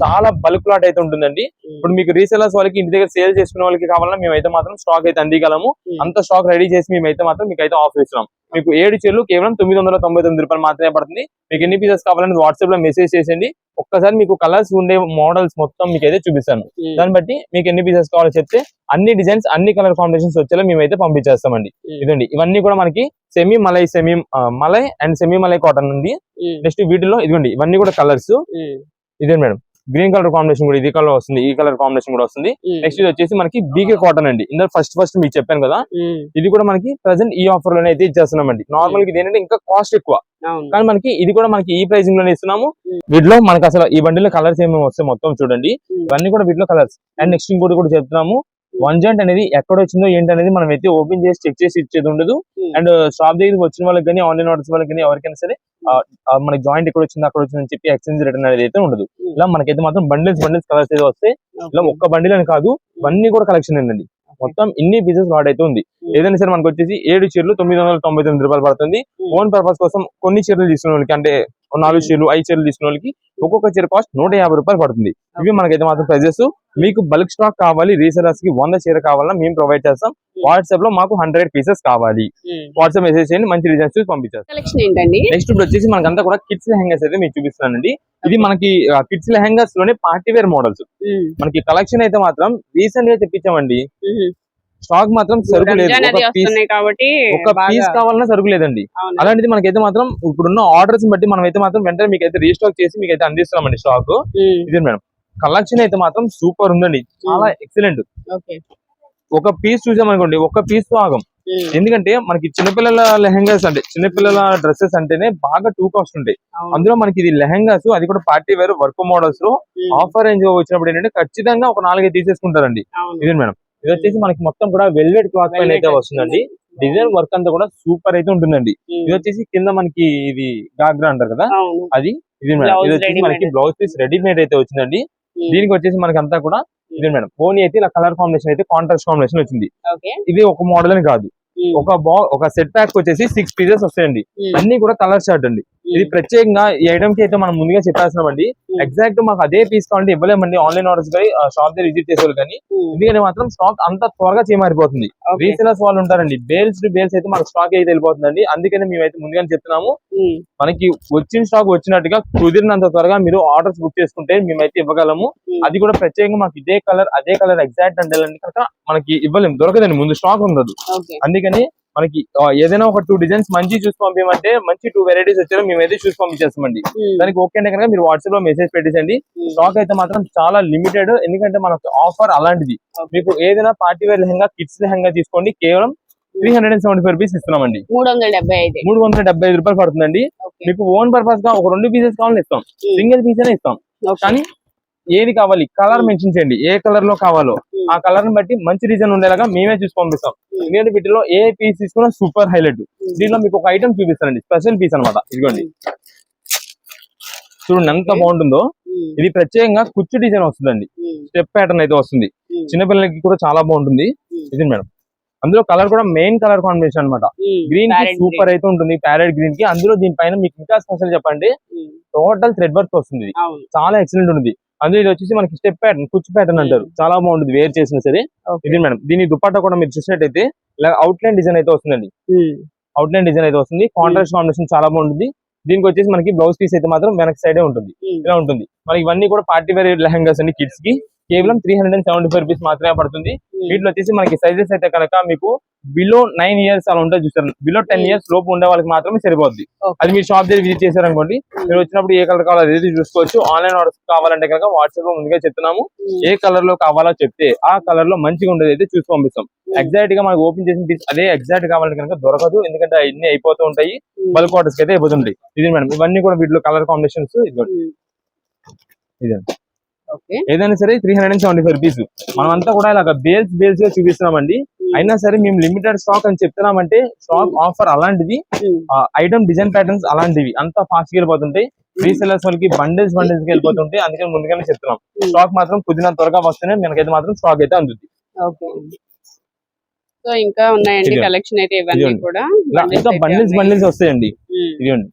చాలా బల్క్ లాట్ అయితే ఉంటుందండి. ఇప్పుడు మీకు రీసెలర్స్ వాళ్ళకి ఇంటి దగ్గర సేల్ చేసుకునే వాళ్ళకి కావాలన్నా మేమైతే మాత్రం స్టాక్ అయితే అందిగలము. అంత స్టాక్ రెడీ చేసి మేమైతే మాత్రం మీకు అయితే ఆఫర్ ఇస్తున్నాం. మీకు 7 చీరలు కేవలం 999 రూపాయలు మాత్రమే పడుతుంది. మీకు ఎన్ని పీసెస్ కావాలని వాట్సాప్ లో మెసేజ్ చేసేయండి. ఒక్కసారి మీకు కలర్స్ ఉండే మోడల్స్ మొత్తం మీకు అయితే చూపిస్తాను. దాన్ని బట్టి మీకు ఎన్ని పీసెస్ కావాలో చెప్తే అన్ని డిజైన్స్ అన్ని కలర్ కాంబినేషన్స్ వచ్చేలా మేమైతే పంపించేస్తామండి. ఇదండి ఇవన్నీ కూడా మనకి malai and semi malai cotton ఉంది. నెక్స్ట్ వీటిలో ఇదిగోండి ఇవన్నీ కూడా కలర్స్. ఇదే మేడం గ్రీన్ కలర్ కాంబినేషన్ కూడా ఇది కలర్ వస్తుంది, ఈ కలర్ కాంబినేషన్ కూడా వస్తుంది. నెక్స్ట్ ఇది వచ్చేసి మనకి బీకే కాటన్ అండి. ఇందులో ఫస్ట్ మీకు చెప్పాను కదా, ఇది కూడా మనకి ప్రెసెంట్ ఈ ఆఫర్ లోనే అయితే ఇచ్చేస్తున్నామండి. నార్మల్ గా ఇది ఏంటంటే ఇంకా కాస్ట్ ఎక్కువ కానీ మనకి ఇది కూడా మనకి ఈ ప్రైసింగ్ లోనే ఇస్తున్నాము. వీటిలో మనకి అసలు ఈ బండిలో కలర్స్ ఏమేమి వస్తాయి మొత్తం చూడండి, ఇవన్నీ కూడా వీటిలో కలర్స్. అండ్ నెక్స్ట్ ఇంకోటి కూడా చెప్తున్నాము, 1 జాయింట్ అనేది ఎక్కడ వచ్చిందో ఏంటనేది మనం అయితే ఓపెన్ చేసి చెక్ చేసి ఇచ్చేది ఉండదు. అండ్ షాప్ దగ్గరికి వచ్చిన వాళ్ళకి కానీ ఆన్లైన్ ఆర్డర్స్ వాళ్ళకి కానీ ఎవరికైనా సరే మనకి జాయింట్ ఎక్కడ వచ్చింది అక్కడ వచ్చిందని చెప్పి ఎక్స్చేంజ్ రిటర్న్ అనేది అయితే ఉండదు. ఇలా మనకైతే మాత్రం బండిల్స్ కలర్స్ అయితే వస్తాయి. ఇలా ఒక్క బండిల్ అని కాదు, ఇవన్నీ కూడా కలెక్షన్ ఏంటండి. మొత్తం ఇన్ని పీసెస్ లాట్ అయితే ఉంది. ఏదైనా సరే మనకు వచ్చేసి 7 చీరలు 999 రూపాయలు పడుతుంది. ఓన్ పర్పస్ కోసం కొన్ని చీరలు తీసుకునే వాళ్ళకి అంటే 4 చీరలు 5 చీరలు తీసుకున్న వాళ్ళకి ఒక్కొక్క చీర కాస్ట్ 150 రూపాయలు పడుతుంది. ఇవి మనకైతే మాత్రం ప్రైజెస్. మీకు బల్క్ స్టాక్ కావాలి, రీసెలర్స్ కి 100 చీర కావాలన్నా మేము ప్రొవైడ్ చేస్తాం. వాట్సాప్ లో మాకు 100 పీసెస్ కావాలి, వాట్సాప్ మెసేజ్ చేయండి, మంచి డిజైన్స్ చూసి పంపించేస్తాం. కలెక్షన్ ఏంటండి? నెక్స్ట్ ఇప్పుడు వచ్చేసి మనకంతా కూడా కిడ్స్ లెహంగాస్ అయితే మీకు చూపిస్తానండి. ఇది మనకి కిడ్స్ లెహంగాస్ లోనే పార్టీ వేర్ మోడల్స్. మనకి కలెక్షన్ అయితే మాత్రం రీసెంట్ గా తెప్పించామండి. స్టాక్ మాత్రం సరుకు లేదు, ఒక పీస్ కావాలన్నా సరుకు లేదండి. అలాంటిది మనకైతే మాత్రం ఇప్పుడున్న ఆర్డర్స్ బట్టి మనం అయితే మాత్రం వెంటనే మీకు అయితే రీస్టాక్ చేసి మీకు అయితే అందిస్తున్నామండి స్టాక్. ఇది మేడం కలెక్షన్ అయితే మాత్రం సూపర్ ఉందండి, చాలా ఎక్సలెంట్. ఒక పీస్ చూసామనుకోండి, ఒక పీస్ తో ఆగం. ఎందుకంటే మనకి చిన్నపిల్లల లెహంగాస్ అంటే చిన్నపిల్లల డ్రెస్సెస్ అంటేనే బాగా టూ కాస్ట్ ఉంటాయి. అందులో మనకి ఇది లెహంగాస్, అది కూడా పార్టీ వేర్ వర్క్ మోడల్స్ లో ఆఫర్ రేంజ్ వచ్చినప్పుడు ఏంటంటే ఖచ్చితంగా ఒక 4 తీసేసుకుంటారండి. ఇది మేడం ఇది వచ్చేసి మనకి మొత్తం కూడా వెల్వెట్ క్లాత్ పైన అయితే వస్తుందండి. డిజైన్ వర్క్ అంతా కూడా సూపర్ అయితే ఉంటుందండి. ఇది వచ్చేసి కింద మనకి ఇది గాగ్రా అంటారు కదా, అది ఇది మేడం. ఇది వచ్చేసి మనకి బ్లౌజ్ పీస్ రెడీమేడ్ అయితే వచ్చిందండి. దీనికి వచ్చేసి మనకి అంతా కూడా ఇది మేడం ఓన్లీ అయితే ఇలా కలర్ కాంబినేషన్ అయితే కాంట్రాస్ట్ కాంబినేషన్ వచ్చింది. ఇది ఒక మోడల్ అని కాదు, ఒక సెట్ ప్యాక్ వచ్చేసి 6 పీసెస్ వస్తాయండి. అన్ని కూడా కలర్ షార్ట్ అండి. ఇది ప్రత్యేకంగా ఈ ఐటమ్ కి అయితే మనం ముందుగా చెప్పేస్తున్నామండి. ఎగ్జాక్ట్ మాకు అదే పీస్ కావాలంటే ఇవ్వలేమండి, ఆన్లైన్ ఆర్డర్స్ కానీ షాప్ దగ్గర విజిట్ చేసేవాళ్ళు. కానీ ఎందుకంటే మాత్రం స్టాక్ అంత త్వరగా చేయమారిపోతుంది. రీసేలర్స్ వాళ్ళు ఉంటారండి, బేల్స్ టు బేల్స్ అయితే మనకు స్టాక్ అయితే వెళ్ళిపోతుందండి. అందుకని మేమైతే ముందుగానే చెప్తున్నాము, మనకి వచ్చిన స్టాక్ వచ్చినట్టుగా కుదిరినంత త్వరగా మీరు ఆర్డర్స్ బుక్ చేసుకుంటే మేమైతే ఇవ్వగలము. అది కూడా ప్రత్యేకంగా మాకు ఇదే కలర్ అదే కలర్ ఎగ్జాక్ట్ అంటే కనుక మనకి ఇవ్వలేము, దొరకదండి, ముందు స్టాక్ ఉండదు. అందుకని మనకి ఏదైనా ఒక 2 డిజైన్స్ మంచి చూసి పంపించమంటే మంచి 2 వెరైటీస్ వచ్చారో మేమైతే చూసి పంపించేస్తామండి. దానికి ఓకే అంటే కనుక మీరు వాట్సాప్ లో మెసేజ్ పెట్టేసండి. స్టాక్ అయితే మాత్రం చాలా లిమిటెడ్, ఎందుకంటే మనకు ఆఫర్ అలాంటిది. మీకు ఏదైనా party wear lehenga kids lehenga తీసుకోండి, కేవలం 375 రూపీస్ ఇస్తున్నామండి. 375 రూపాయలు పడుతుందండి. మీకు ఓన్ పర్పస్ గా ఒక 2 పీసెస్ కావాలని ఇస్తాం, సింగిల్ పీస్ అనే ఇస్తాం. కానీ ఏది కావాలి కలర్ మెన్షన్ చేయండి, ఏ కలర్ లో కావాలో ఆ కలర్ ని బట్టి మంచి డిజైన్ ఉండేలాగా మేమే చూసి పంపిస్తాం. ఎందుకంటే వీటిలో ఏ పీస్ తీసుకున్నా సూపర్ హైలైట్. దీనిలో మీకు ఒక ఐటమ్ చూపిస్తానండి, స్పెషల్ పీస్ అనమాట. ఇదిగోండి చూడండి ఎంత బాగుంటుందో. ఇది ప్రత్యేకంగా కుచ్చు డిజైన్ వస్తుందండి, స్టెప్ ప్యాటర్న్ అయితే వస్తుంది. చిన్నపిల్లలకి కూడా చాలా బాగుంటుంది. ఇది మేడం అందులో కలర్ కూడా మెయిన్ కలర్ కాంబినేషన్ అనమాట. గ్రీన్ కి సూపర్ అయితే ఉంటుంది, ప్యారెట్ గ్రీన్ కి. అందులో దీనిపైన మీకు ఇంకా స్పెషల్ చెప్పండి, టోటల్ థ్రెడ్ వర్క్ వస్తుంది, చాలా ఎక్సలెంట్ ఉంటుంది. అందులో ఇది వచ్చేసి మనకి స్టెప్ ప్యాటర్న్, కుచ్చు ప్యాటర్న్ అంటారు, చాలా బాగుంటుంది వేర్ చేసినా సరే. ఇది మేడం దీని దుపట్టా కూడా మీరు చూసినట్టయితే ఇలా అవుట్లైన్ డిజైన్ అయితే వస్తుందండి. అవుట్లైన్ డిజైన్ అయితే వస్తుంది, కాంట్రాస్ట్ కాంబినేషన్ చాలా బాగుంటుంది. దీనికి వచ్చేసి మనకి బ్లౌజ్ పీస్ అయితే మాత్రం వెనక్ సైడే ఉంటుంది, ఇలా ఉంటుంది. మనకి ఇవన్నీ కూడా పార్టీ వేర్ లెహంగాస్ అండి కిడ్స్ కి. కేవలం 375 రూపీస్ మాత్రమే పడుతుంది. వీటిలో వచ్చేసి మనకి సైజెస్ అయితే కనుక మీకు బిలో 9 ఇయర్స్ అలా ఉంటాయి చూస్తారు, బిలో 10 ఇయర్స్ లోపు ఉండే వాళ్ళకి మాత్రమే సరిపోద్ది. అది మీరు షాప్ దగ్గర విజిట్ చేశారనుకోండి, మీరు వచ్చినప్పుడు ఏ కలర్ కావాలో అదే చూసుకోవచ్చు. ఆన్లైన్ ఆర్డర్స్ కావాలంటే కనుక వాట్సాప్ లో ముందుగా చెప్తున్నాము, ఏ కలర్ లో కావాలో చెప్తే ఆ కలర్ లో మంచిగా ఉండేది అయితే చూసి పంపిస్తాం. ఎగ్జాక్ట్ గా మనకు ఓపెన్ చేసిన పీస్ అదే ఎగ్జాక్ట్ కావాలంటే కనుక దొరకదు, ఎందుకంటే అన్ని అయిపోతూ ఉంటాయి, బల్క్ ఆర్డర్స్ అయితే అయిపోతుంటాయి. ఇది మేడం ఇవన్నీ కూడా వీటిలో కలర్ కాంబినేషన్స్. ఇదే ఏదైనా సరే 375 రూపీస్. మనమంతా కూడా ఇలాగ బేల్స్ గా చూపిస్తున్నామండి. అయినా సరే మేము లిమిటెడ్ స్టాక్ అని చెప్తున్నామంటే స్టాక్ ఆఫర్ అలాంటిది, ఐటమ్ డిజైన్ ప్యాటర్న్స్ అలాంటివి అంతా ఫాస్ట్ గా వెళ్ళిపోతుంటాయి. రీసెలర్స్ వాళ్ళకి బండిల్స్ గా వెళ్ళిపోతుంటాయి. అందుకని ముందుగానే చెప్తున్నాం, స్టాక్ మాత్రం కుదిరినంత త్వరగా వస్తేనే మనకైతే మాత్రం స్టాక్ అయితే అందుతుంది. సో ఇంకా ఉన్నాయండి కలెక్షన్ అయితే, ఇవన్నీ కూడా ఇంకా బండిల్స్ వస్తాయండి. ఇదిగోండి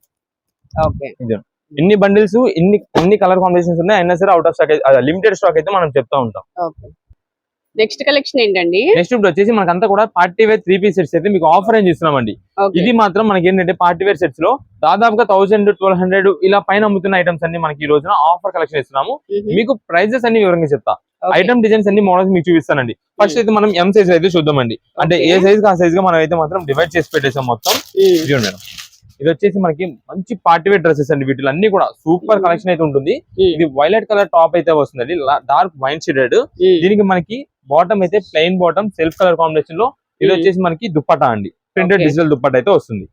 ఇదిగోండి ఇన్ని బండిల్స్ ఇన్ని కలర్ కాంబినేషన్స్ ఉన్నాయి. అయినా సరే out of stock, limited stock అయితే మనం చెప్తా ఉంటాం. నెక్స్ట్ కలెక్షన్ ఏంటండి? నెక్స్ట్ ఇప్పుడు వచ్చేసి మనకంతా కూడా పార్టీ వేర్ 3 పీస్ సెట్స్ అయితే మీకు ఆఫర్ ఏం ఇస్తున్నామండి. ఇది మాత్రం మనకి ఏంటంటే పార్టీ వేర్ సెట్స్ లో దాదాపుగా 1000-1200 ఇలా పైన అమ్ముతున్న ఐటమ్స్ అన్ని మనకి ఈ రోజున ఆఫర్ కలెక్షన్ ఇస్తున్నాము. మీకు ప్రైజెస్ అన్ని వివరంగా చెప్తా, ఐటమ్ డిజైన్స్ అన్ని మోడల్స్ మీకు చూపిస్తానండి. ఫస్ట్ అయితే మనం ఎం సైజ్ అయితే చూద్దామండి. అంటే ఏ సైజ్ ఆ సైజ్ గా మనం అయితే మాత్రం డివైడ్ చేసి పెట్టేసాం మొత్తం. మేడం ఇది వచ్చేసి మనకి మంచి పార్టీ వేర్ డ్రెస్సెస్ అండి. వీటిలో అన్ని కూడా సూపర్ కలెక్షన్ అయితే ఉంటుంది. ఇది వైలెట్ కలర్ టాప్ అయితే వస్తుంది, డార్క్ వైన్ షేడెడ్. దీనికి మనకి బాటమ్ అయితే plain bottom self colour combination లో. ఇది వచ్చేసి మనకి దుప్పటా అండి, ప్రింటెడ్ డిజిటల్ దుప్పటా అయితే వస్తుంది.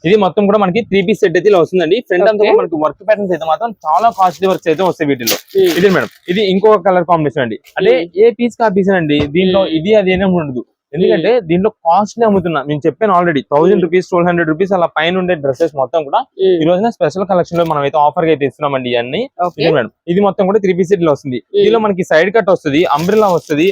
ఇది మొత్తం కూడా మనకి 3 పీస్ సెట్ అయితే ఇలా వస్తుందండి. ఫ్రంట్ అంతా మనకి వర్క్ ప్యాటర్న్స్ అయితే మాత్రం చాలా కాస్ట్లీ వర్క్స్ అయితే వస్తాయి వీటిలో. ఇది మేడం ఇది ఇంకొక కలర్ కాంబినేషన్ అండి. అంటే ఏ పీస్ కా పీస్ అండి, దీనిలో ఇది అది ఏమీ ఉండదు. ఎందుకంటే దీంట్లో కాస్ట్లీ అమ్ముతున్నా నేను చెప్పాను ఆల్రెడీ 1000 రూపీస్ 1200 రూపీస్ అలా పైన ఉండే డ్రెస్సెస్ మొత్తం కూడా ఈ రోజున స్పెషల్ కలెక్షన్ లో మనం అయితే ఆఫర్ గా అయితే ఇస్తున్నామండి ఇవన్నీ. ఇది మేడం ఇది మొత్తం కూడా 3 పీస్ సెట్ లో వస్తుంది. దీనిలో మనకి సైడ్ కట్ వస్తుంది, అంబ్రెల్లా వస్తుంది,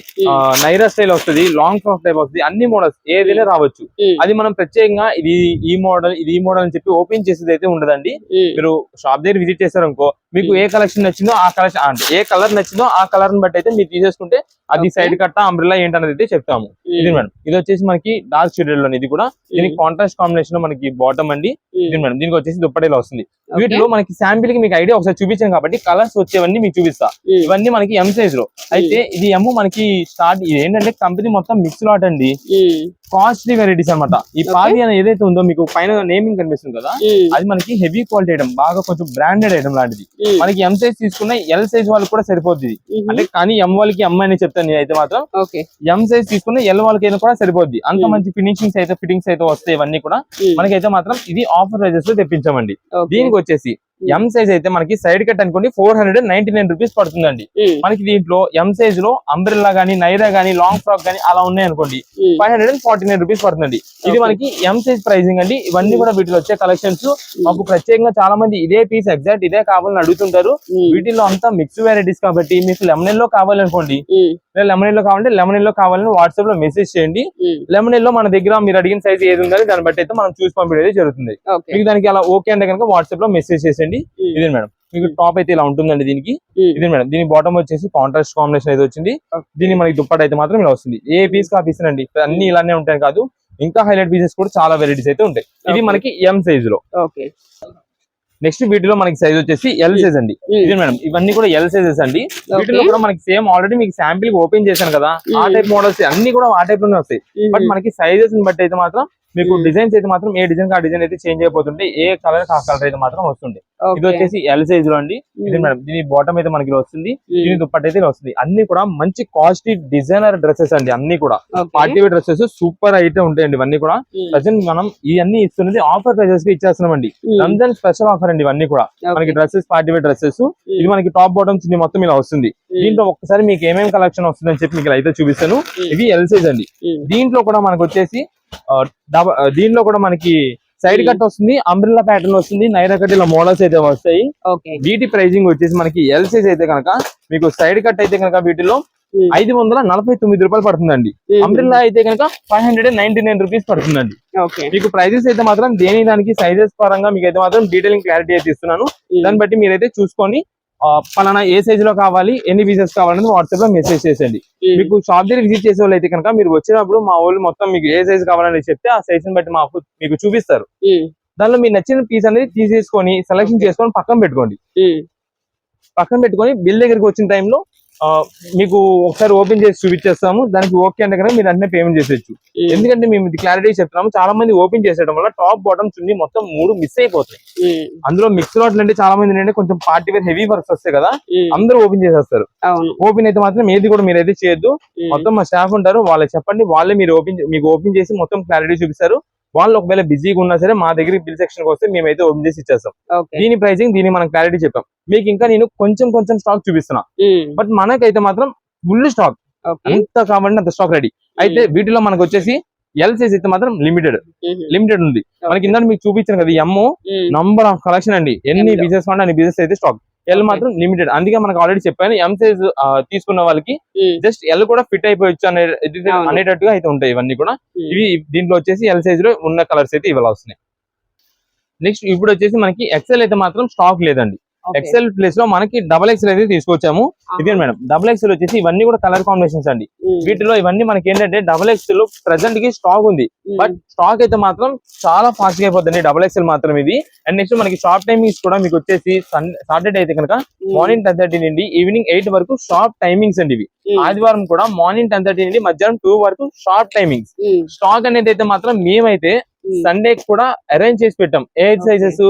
నైరా స్టైల్ వస్తుంది, లాంగ్ ఫ్రాక్ టైప్ వస్తుంది, అన్ని మోడల్స్ ఏదైనా రావచ్చు. అది మనం ప్రత్యేకంగా ఇది ఈ మోడల్ అని చెప్పి ఓపెన్ చేసేది అయితే ఉండదండి. మీరు షాప్ దగ్గర విజిట్ చేశారనుకో మీకు ఏ కలెక్షన్ నచ్చిందో ఆ కలెక్షన్ అంటే ఏ కలర్ నచ్చిందో ఆ కలర్ ని బట్టి అయితే మీరు తీసేసుకుంటే అది సైడ్ కట్ట అంబ్రెల్లా ఏంటనేది అయితే చెప్తాము. ఇది మేడం ఇది వచ్చేసి మనకి డార్క్ షేడెడ్ లో ఇది కూడా దీనికి కాంట్రాస్ట్ కాంబినేషన్ లో మనకి బాటమ్ అండి. ఇది మేడం దీనికి వచ్చేసి దుప్పటిలో వస్తుంది. వీటిలో మనకి శాంపిల్ కి మీకు ఐడియా ఒకసారి చూపించాను కాబట్టి కలర్స్ వచ్చేవన్నీ మీకు చూపిస్తా. ఇవన్నీ మనకి ఎం సైజ్ లో అయితే ఇది ఏమో మనకి స్టార్ట్ ఇది ఏంటంటే కంపెనీ మొత్తం మిక్స్ లాట్ అండి. కాస్ట్లీ వెరైటీస్ అన్నమాట. ఈ పావి అనేది ఏదైతే ఉందో మీకు పైన నేమింగ్ కనిపిస్తుంది కదా అది మనకి హెవీ క్వాలిటీ ఐటమ్, బాగా కొంచెం బ్రాండెడ్ ఐటమ్ లాంటిది. మనకి ఎం సైజ్ తీసుకున్న ఎల్ సైజ్ వాళ్ళకి కూడా సరిపోద్ది అంటే కానీ ఎం వాళ్ళకి ఎం అని చెప్తాను నేనైతే మాత్రం. ఎం సైజ్ తీసుకున్న ఎల్ వాళ్ళకి కూడా సరిపోద్ది. అంత మంచి ఫిట్టింగ్స్ అయితే వస్తాయి. ఇవన్నీ కూడా మనకైతే మాత్రం ఇది ఆఫర్ ప్రైజెస్ లో తెప్పించామండి. దీనికి వచ్చేసి ఎం సైజ్ అయితే మనకి సైడ్ కట్ అనుకోండి 499 రూపీస్ పడుతుందండి. మనకి దీంట్లో ఎం సైజ్ లో అంబ్రెల్లా గానీ నైరా గానీ లాంగ్ ఫ్రాక్ గానీ అలా ఉన్నాయి అనుకోండి 549 రూపీస్ పడుతుందండి. ఇది మనకి ఎం సైజ్ ప్రైజింగ్ అండి. ఇవన్నీ కూడా వీటిలో వచ్చే కలెక్షన్స్. మాకు ప్రత్యేకంగా చాలా మంది ఇదే పీస్ ఎగ్జాక్ట్ ఇదే కావాలని అడుగుతుంటారు. వీటిలో అంతా మిక్స్ వెరైటీస్ కాబట్టి మీకు లెమన్ లో కావాలనుకోండి లెమన్ లో కావాలంటే లెమన్ లో కావాలని వాట్సాప్ లో మెసేజ్ చేయండి. లెమన్ లో మన దగ్గర మీరు అడిగిన సైజ్ ఏది ఉందని దాన్ని బట్టి అయితే మనం చూసి పంపించేది జరుగుతుంది. మీకు దానికి అలా ఓకే అంటే కనుక వాట్సాప్ లో మెసేజ్ చేసేయండి. ఇదే మేడం మీకు టాప్ అయితే ఇలా ఉంటుందండి. దీనికి ఇదే మేడం దీని బాటమ్ వచ్చేసి కాంట్రాస్ట్ కాంబినేషన్ అయితే వచ్చింది. దీని మనకి దుప్పటి అయితే మాత్రం ఇలా వస్తుంది. ఏ పీస్ కా పీస్ అండి అన్ని ఇలానే ఉంటాయి కాదు, ఇంకా హైలైట్ పీసెస్ కూడా చాలా వెరైటీస్ అయితే ఉంటాయి. ఇది మనకి ఎం సైజ్ లో. నెక్స్ట్ వీటిలో మనకి సైజ్ వచ్చేసి ఎల్ సైజ్ అండి. ఇది మేడం ఇవన్నీ కూడా ఎల్ సైజెస్ అండి. వీటిలో కూడా మనకి సేమ్ ఆల్రెడీ మీకు శాంపిల్ ఓపెన్ చేశాను కదా ఆ టైప్ మోడల్స్ అన్ని కూడా ఆ టైప్ లోనే వస్తాయి. బట్ మనకి సైజెస్ ని బట్టి అయితే మాత్రం మీకు డిజైన్స్ అయితే మాత్రం ఏ డిజైన్ ఆ డిజైన్ అయితే చేంజ్ అయిపోతుంటే ఏ కలర్ ఆ కలర్ అయితే మాత్రం వస్తుంది. ఇది వచ్చేసి ఎల్ సైజ్ లో అండి. ఇది మేడం దీని బాటమ్ అయితే మనకి వస్తుంది, దీని దుప్పటి అయితే వస్తుంది. అన్ని కూడా మంచి కాస్ట్లీ డిజైనర్ డ్రెస్సెస్ అండి. అన్ని కూడా పార్టీ వేర్ డ్రెస్సెస్ సూపర్ అయితే ఉంటాయండి. ఇవన్నీ కూడా ప్రజెంట్ మనం ఇవన్నీ ఇస్తున్నది ఆఫర్ ప్రైజెస్ కి ఇచ్చేస్తున్నాం అండి. రంజాన్ స్పెషల్ ఆఫర్ అండి. ఇవన్నీ కూడా మనకి డ్రెస్సెస్ పార్టీ వేర్ డ్రెస్సెస్. ఇది మనకి టాప్ బాటమ్ చిన్న మొత్తం ఇలా వస్తుంది. దీంట్లో ఒక్కసారి మీకు ఏమేమి కలెక్షన్ వస్తుందని చెప్పి మీకు అయితే చూపిస్తాను. ఇది ఎల్ సైజ్ అండి. దీంట్లో కూడా మనకు వచ్చేసి దీనిలో కూడా మనకి సైడ్ కట్ వస్తుంది, అంబ్రెల్లా ప్యాటర్న్ వస్తుంది, నైరా కట్ ఇలా మోడల్స్ అయితే వస్తాయి. వీటి ప్రైజింగ్ వచ్చేసి మనకి ఎల్ సైజ్ అయితే కనుక మీకు సైడ్ కట్ అయితే కనుక వీటిలో 549 రూపాయలు పడుతుందండి. అంబ్రెల్లా అయితే కనుక 599 రూపీస్ పడుతుందండి. మీకు ప్రైజెస్ అయితే మాత్రం దేని దానికి సైజెస్ పరంగా మీకు అయితే మాత్రం డీటెయిలింగ్ క్లారిటీ అయితే ఇస్తున్నాను. దాన్ని బట్టి మీరైతే చూసుకొని పలానా ఏ సైజ్ లో కావాలి ఎన్ని పీసెస్ కావాలని వాట్సాప్ లో మెసేజ్ చేసేయండి. మీకు షాప్ దగ్గర విజిట్ చేసే వాళ్ళు అయితే కనుక మీరు వచ్చినప్పుడు మా వాళ్ళు మొత్తం మీకు ఏ సైజ్ కావాలని చెప్తే ఆ సైజ్ ని బట్టి మాకు మీకు చూపిస్తారు. దానిలో మీకు నచ్చిన పీస్ అనేది తీసేసుకొని సెలెక్షన్ చేసుకొని పక్కన పెట్టుకోండి. బిల్ దగ్గరికి వచ్చిన టైంలో మీకు ఒకసారి ఓపెన్ చేసి చూపించేస్తాము. దానికి ఓకే అంటే కనుక మీరు అన్నీ పేమెంట్ చేసేయచ్చు. ఎందుకంటే మేము ఇది క్లారిటీ చెప్తున్నాము. చాలా మంది ఓపెన్ చేసేయడం వల్ల టాప్ బాటమ్ చున్నీ మొత్తం 3 మిస్ అయిపోతాయి. అందులో మిక్స్ లాట్లు అంటే చాలా మంది ఏంటంటే కొంచెం పార్టీ వేర్ హెవీ వర్క్స్ వస్తాయి కదా అందరూ ఓపెన్ చేసేస్తారు. ఓపెన్ అయితే మాత్రం ఏది కూడా మీరైతే చేయొద్దు. మొత్తం మా స్టాఫ్ ఉంటారు వాళ్ళకి చెప్పండి, వాళ్ళే మీకు ఓపెన్ చేసి మొత్తం క్లారిటీ చూపిస్తారు. వాళ్ళు ఒకవేళ బిజీగా ఉన్నా సరే మా దగ్గర బిల్ సెక్షన్ వస్తే మేమైతే ఓపెన్ చేసి ఇచ్చేస్తాం. దీని ప్రైసింగ్ దీన్ని మనం క్లారిటీ చెప్పాం. మీకు ఇంకా నేను కొంచెం స్టాక్ చూపిస్తున్నా. బట్ మనకైతే మాత్రం ఫుల్ స్టాక్ ఎంత కావాలంటే అంత స్టాక్ రెడీ. అయితే వీటిలో మనకు వచ్చేసి ఎల్ సైజ్ అయితే మాత్రం లిమిటెడ్ ఉంది. మనకి ఇందాక మీకు చూపించాను కదా ఎమ్మో నంబర్ ఆఫ్ కలెక్షన్ అండి. ఎన్ని పీసెస్ కావాలి అన్ని పీసెస్ అయితే స్టాక్. ఎల్ మాత్రం లిమిటెడ్. అందుకే మనకు ఆల్రెడీ చెప్పాను ఎం సైజ్ తీసుకున్న వాళ్ళకి జస్ట్ ఎల్ కూడా ఫిట్ అయిపోవచ్చు అనేటట్టుగా అయితే ఉంటాయి. ఇవన్నీ కూడా ఇవి దీంట్లో వచ్చేసి ఎల్ సైజ్ లో ఉన్న కలర్స్ అయితే ఇవాళ వస్తున్నాయి. నెక్స్ట్ ఇప్పుడు వచ్చేసి మనకి ఎక్సెల్ అయితే మాత్రం స్టాక్ లేదండి. ఎక్సెల్ ప్లేస్ లో మనకి XXL అయితే తీసుకొచ్చాము. ఇదే మేడం XXL వచ్చేసి ఇవన్నీ కూడా కలర్ కాంబినేషన్స్ అండి. వీటిలో ఇవన్నీ మనకి ఏంటంటే XXL ప్రెసెంట్ కి స్టాక్ ఉంది. బట్ స్టాక్ అయితే మాత్రం చాలా ఫాస్ట్ గా అయిపోతుంది XXL మాత్రం ఇది. అండ్ నెక్స్ట్ మనకి షాప్ టైమింగ్స్ కూడా మీకు వచ్చేసి సాటర్డే అయితే కనుక మార్నింగ్ 10:30 నుండి ఈవినింగ్ 8 వరకు షాప్ టైమింగ్స్ అండి ఇవి. ఆదివారం కూడా మార్నింగ్ 10:30 నుండి మధ్యాహ్నం 2 వరకు షాప్ టైమింగ్స్. స్టాక్ అనేది అయితే మాత్రం మేమైతే సండే కూడా అరేంజ్ చేసి పెట్టాం. ఏ సైజెస్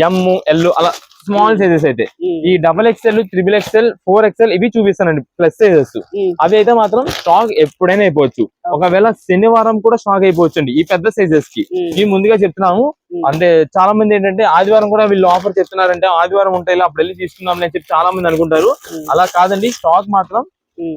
ఎం ఎల్ అలా స్మాల్ సైజెస్ అయితే ఈ XXL, XXL, 4XL ఇవి చూపిస్తానండి ప్లస్ సైజెస్. అవి అయితే మాత్రం స్టాక్ ఎప్పుడైనా అయిపోవచ్చు. ఒకవేళ శనివారం కూడా స్టాక్ అయిపోవచ్చు అండి ఈ పెద్ద సైజెస్ కి. మేము ముందుగా చెప్తున్నాము. అంటే చాలా మంది ఏంటంటే ఆదివారం కూడా వీళ్ళు ఆఫర్ చెప్తున్నారంటే ఆదివారం ఉంటాయి అప్పుడు వెళ్ళి తీసుకుందాం అని చెప్పి చాలా మంది అనుకుంటారు. అలా కాదండి, స్టాక్ మాత్రం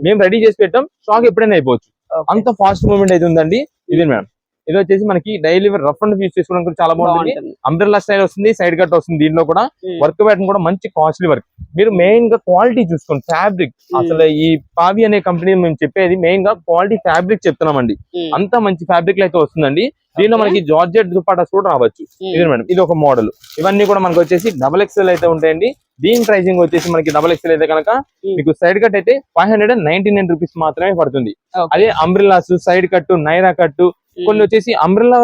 మేము రెడీ చేసి పెట్టాం. స్టాక్ ఎప్పుడైనా అయిపోవచ్చు. అంత ఫాస్ట్ మూవ్మెంట్ అయితే ఉందండి. ఇది మేడం, ఇది వచ్చేసి మనకి డైలీ రఫ్ అండ్ యూస్ చేసుకోవడానికి కూడా చాలా బాగుంటుంది. అంబ్రెల్లా స్టైల్ వస్తుంది, సైడ్ కట్ వస్తుంది. దీంట్లో కూడా వర్క్ ప్యాటర్న్ కూడా మంచి కాస్ట్లీ వర్క్. మీరు మెయిన్ గా క్వాలిటీ చూసుకోండి. ఫ్యాబ్రిక్ అసలు ఈ పావి అనే కంపెనీ మేము చెప్పేది మెయిన్ గా క్వాలిటీ ఫ్యాబ్రిక్ చెప్తున్నామండి. అంత మంచి ఫ్యాబ్రిక్ అయితే వస్తుందండి. దీనిలో మనకి జార్జెట్ దుపట్టాస్ కూడా రావచ్చు. ఇది మేడం, ఇది ఒక మోడల్. ఇవన్నీ కూడా మనకి వచ్చేసి XXL అయితే ఉంటాయండి. దీని ప్రైసింగ్ వచ్చేసి మనకి XXL అయితే కనుక మీకు సైడ్ కట్ అయితే 599 రూపీస్ మాత్రమే పడుతుంది. అదే umbrellas, side cut, Naira cut, కొన్ని వచ్చేసి అంబ్రెల్లా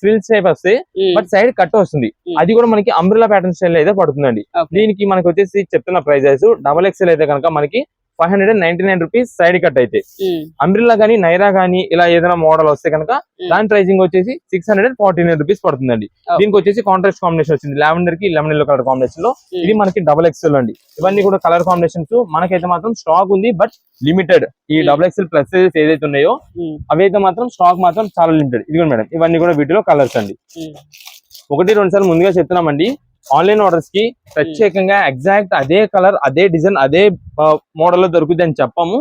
ఫ్రిల్స్ టైప్ వస్తాయి, బట్ సైడ్ కట్ వస్తుంది. అది కూడా మనకి అంబ్రెల్లా ప్యాటర్న్ స్టైల్ అయితే పడుతుందండి. దీనికి మనకి వచ్చేసి చెప్తున్న ప్రైజెస్ XXL అయితే కనుక మనకి 599 రూపీస్ సైడ్ కట్ అయితే. అంబ్రెల్లా గానీ నైరా గానీ ఇలా ఏదైనా మోడల్ వస్తే కనుక దాని ప్రైసింగ్ వచ్చేసి 649 రూపీస్ పడుతుందండి. దీనికి వచ్చేసి కాంట్రాస్ట్ కాంబినేషన్ వచ్చింది, లావెండర్ కి లెమన్ ఎల్లో కలర్ కాంబినేషన్ లో. ఇది మనకి XXL అండి. ఇవన్నీ కూడా కలర్ కాంబినేషన్స్ మనకైతే మాత్రం స్టాక్ ఉంది, బట్ లిమిటెడ్. ఈ XXL ప్లస్ సైజెస్ ఏదైతే ఉన్నాయో అవైతే మాత్రం స్టాక్ మాత్రం చాలా లిమిటెడ్. ఇదిగో మేడం, ఇవన్నీ కూడా వీటిలో కలర్స్ అండి. 1-2 సార్లు ముందుగా చెప్తున్నామండి, ఆన్లైన్ ఆర్డర్స్ కి ప్రత్యేకంగా ఎగ్జాక్ట్ అదే కలర్, అదే డిజైన్, అదే మోడల్ లో దొరుకుతుంది అని చెప్పాము.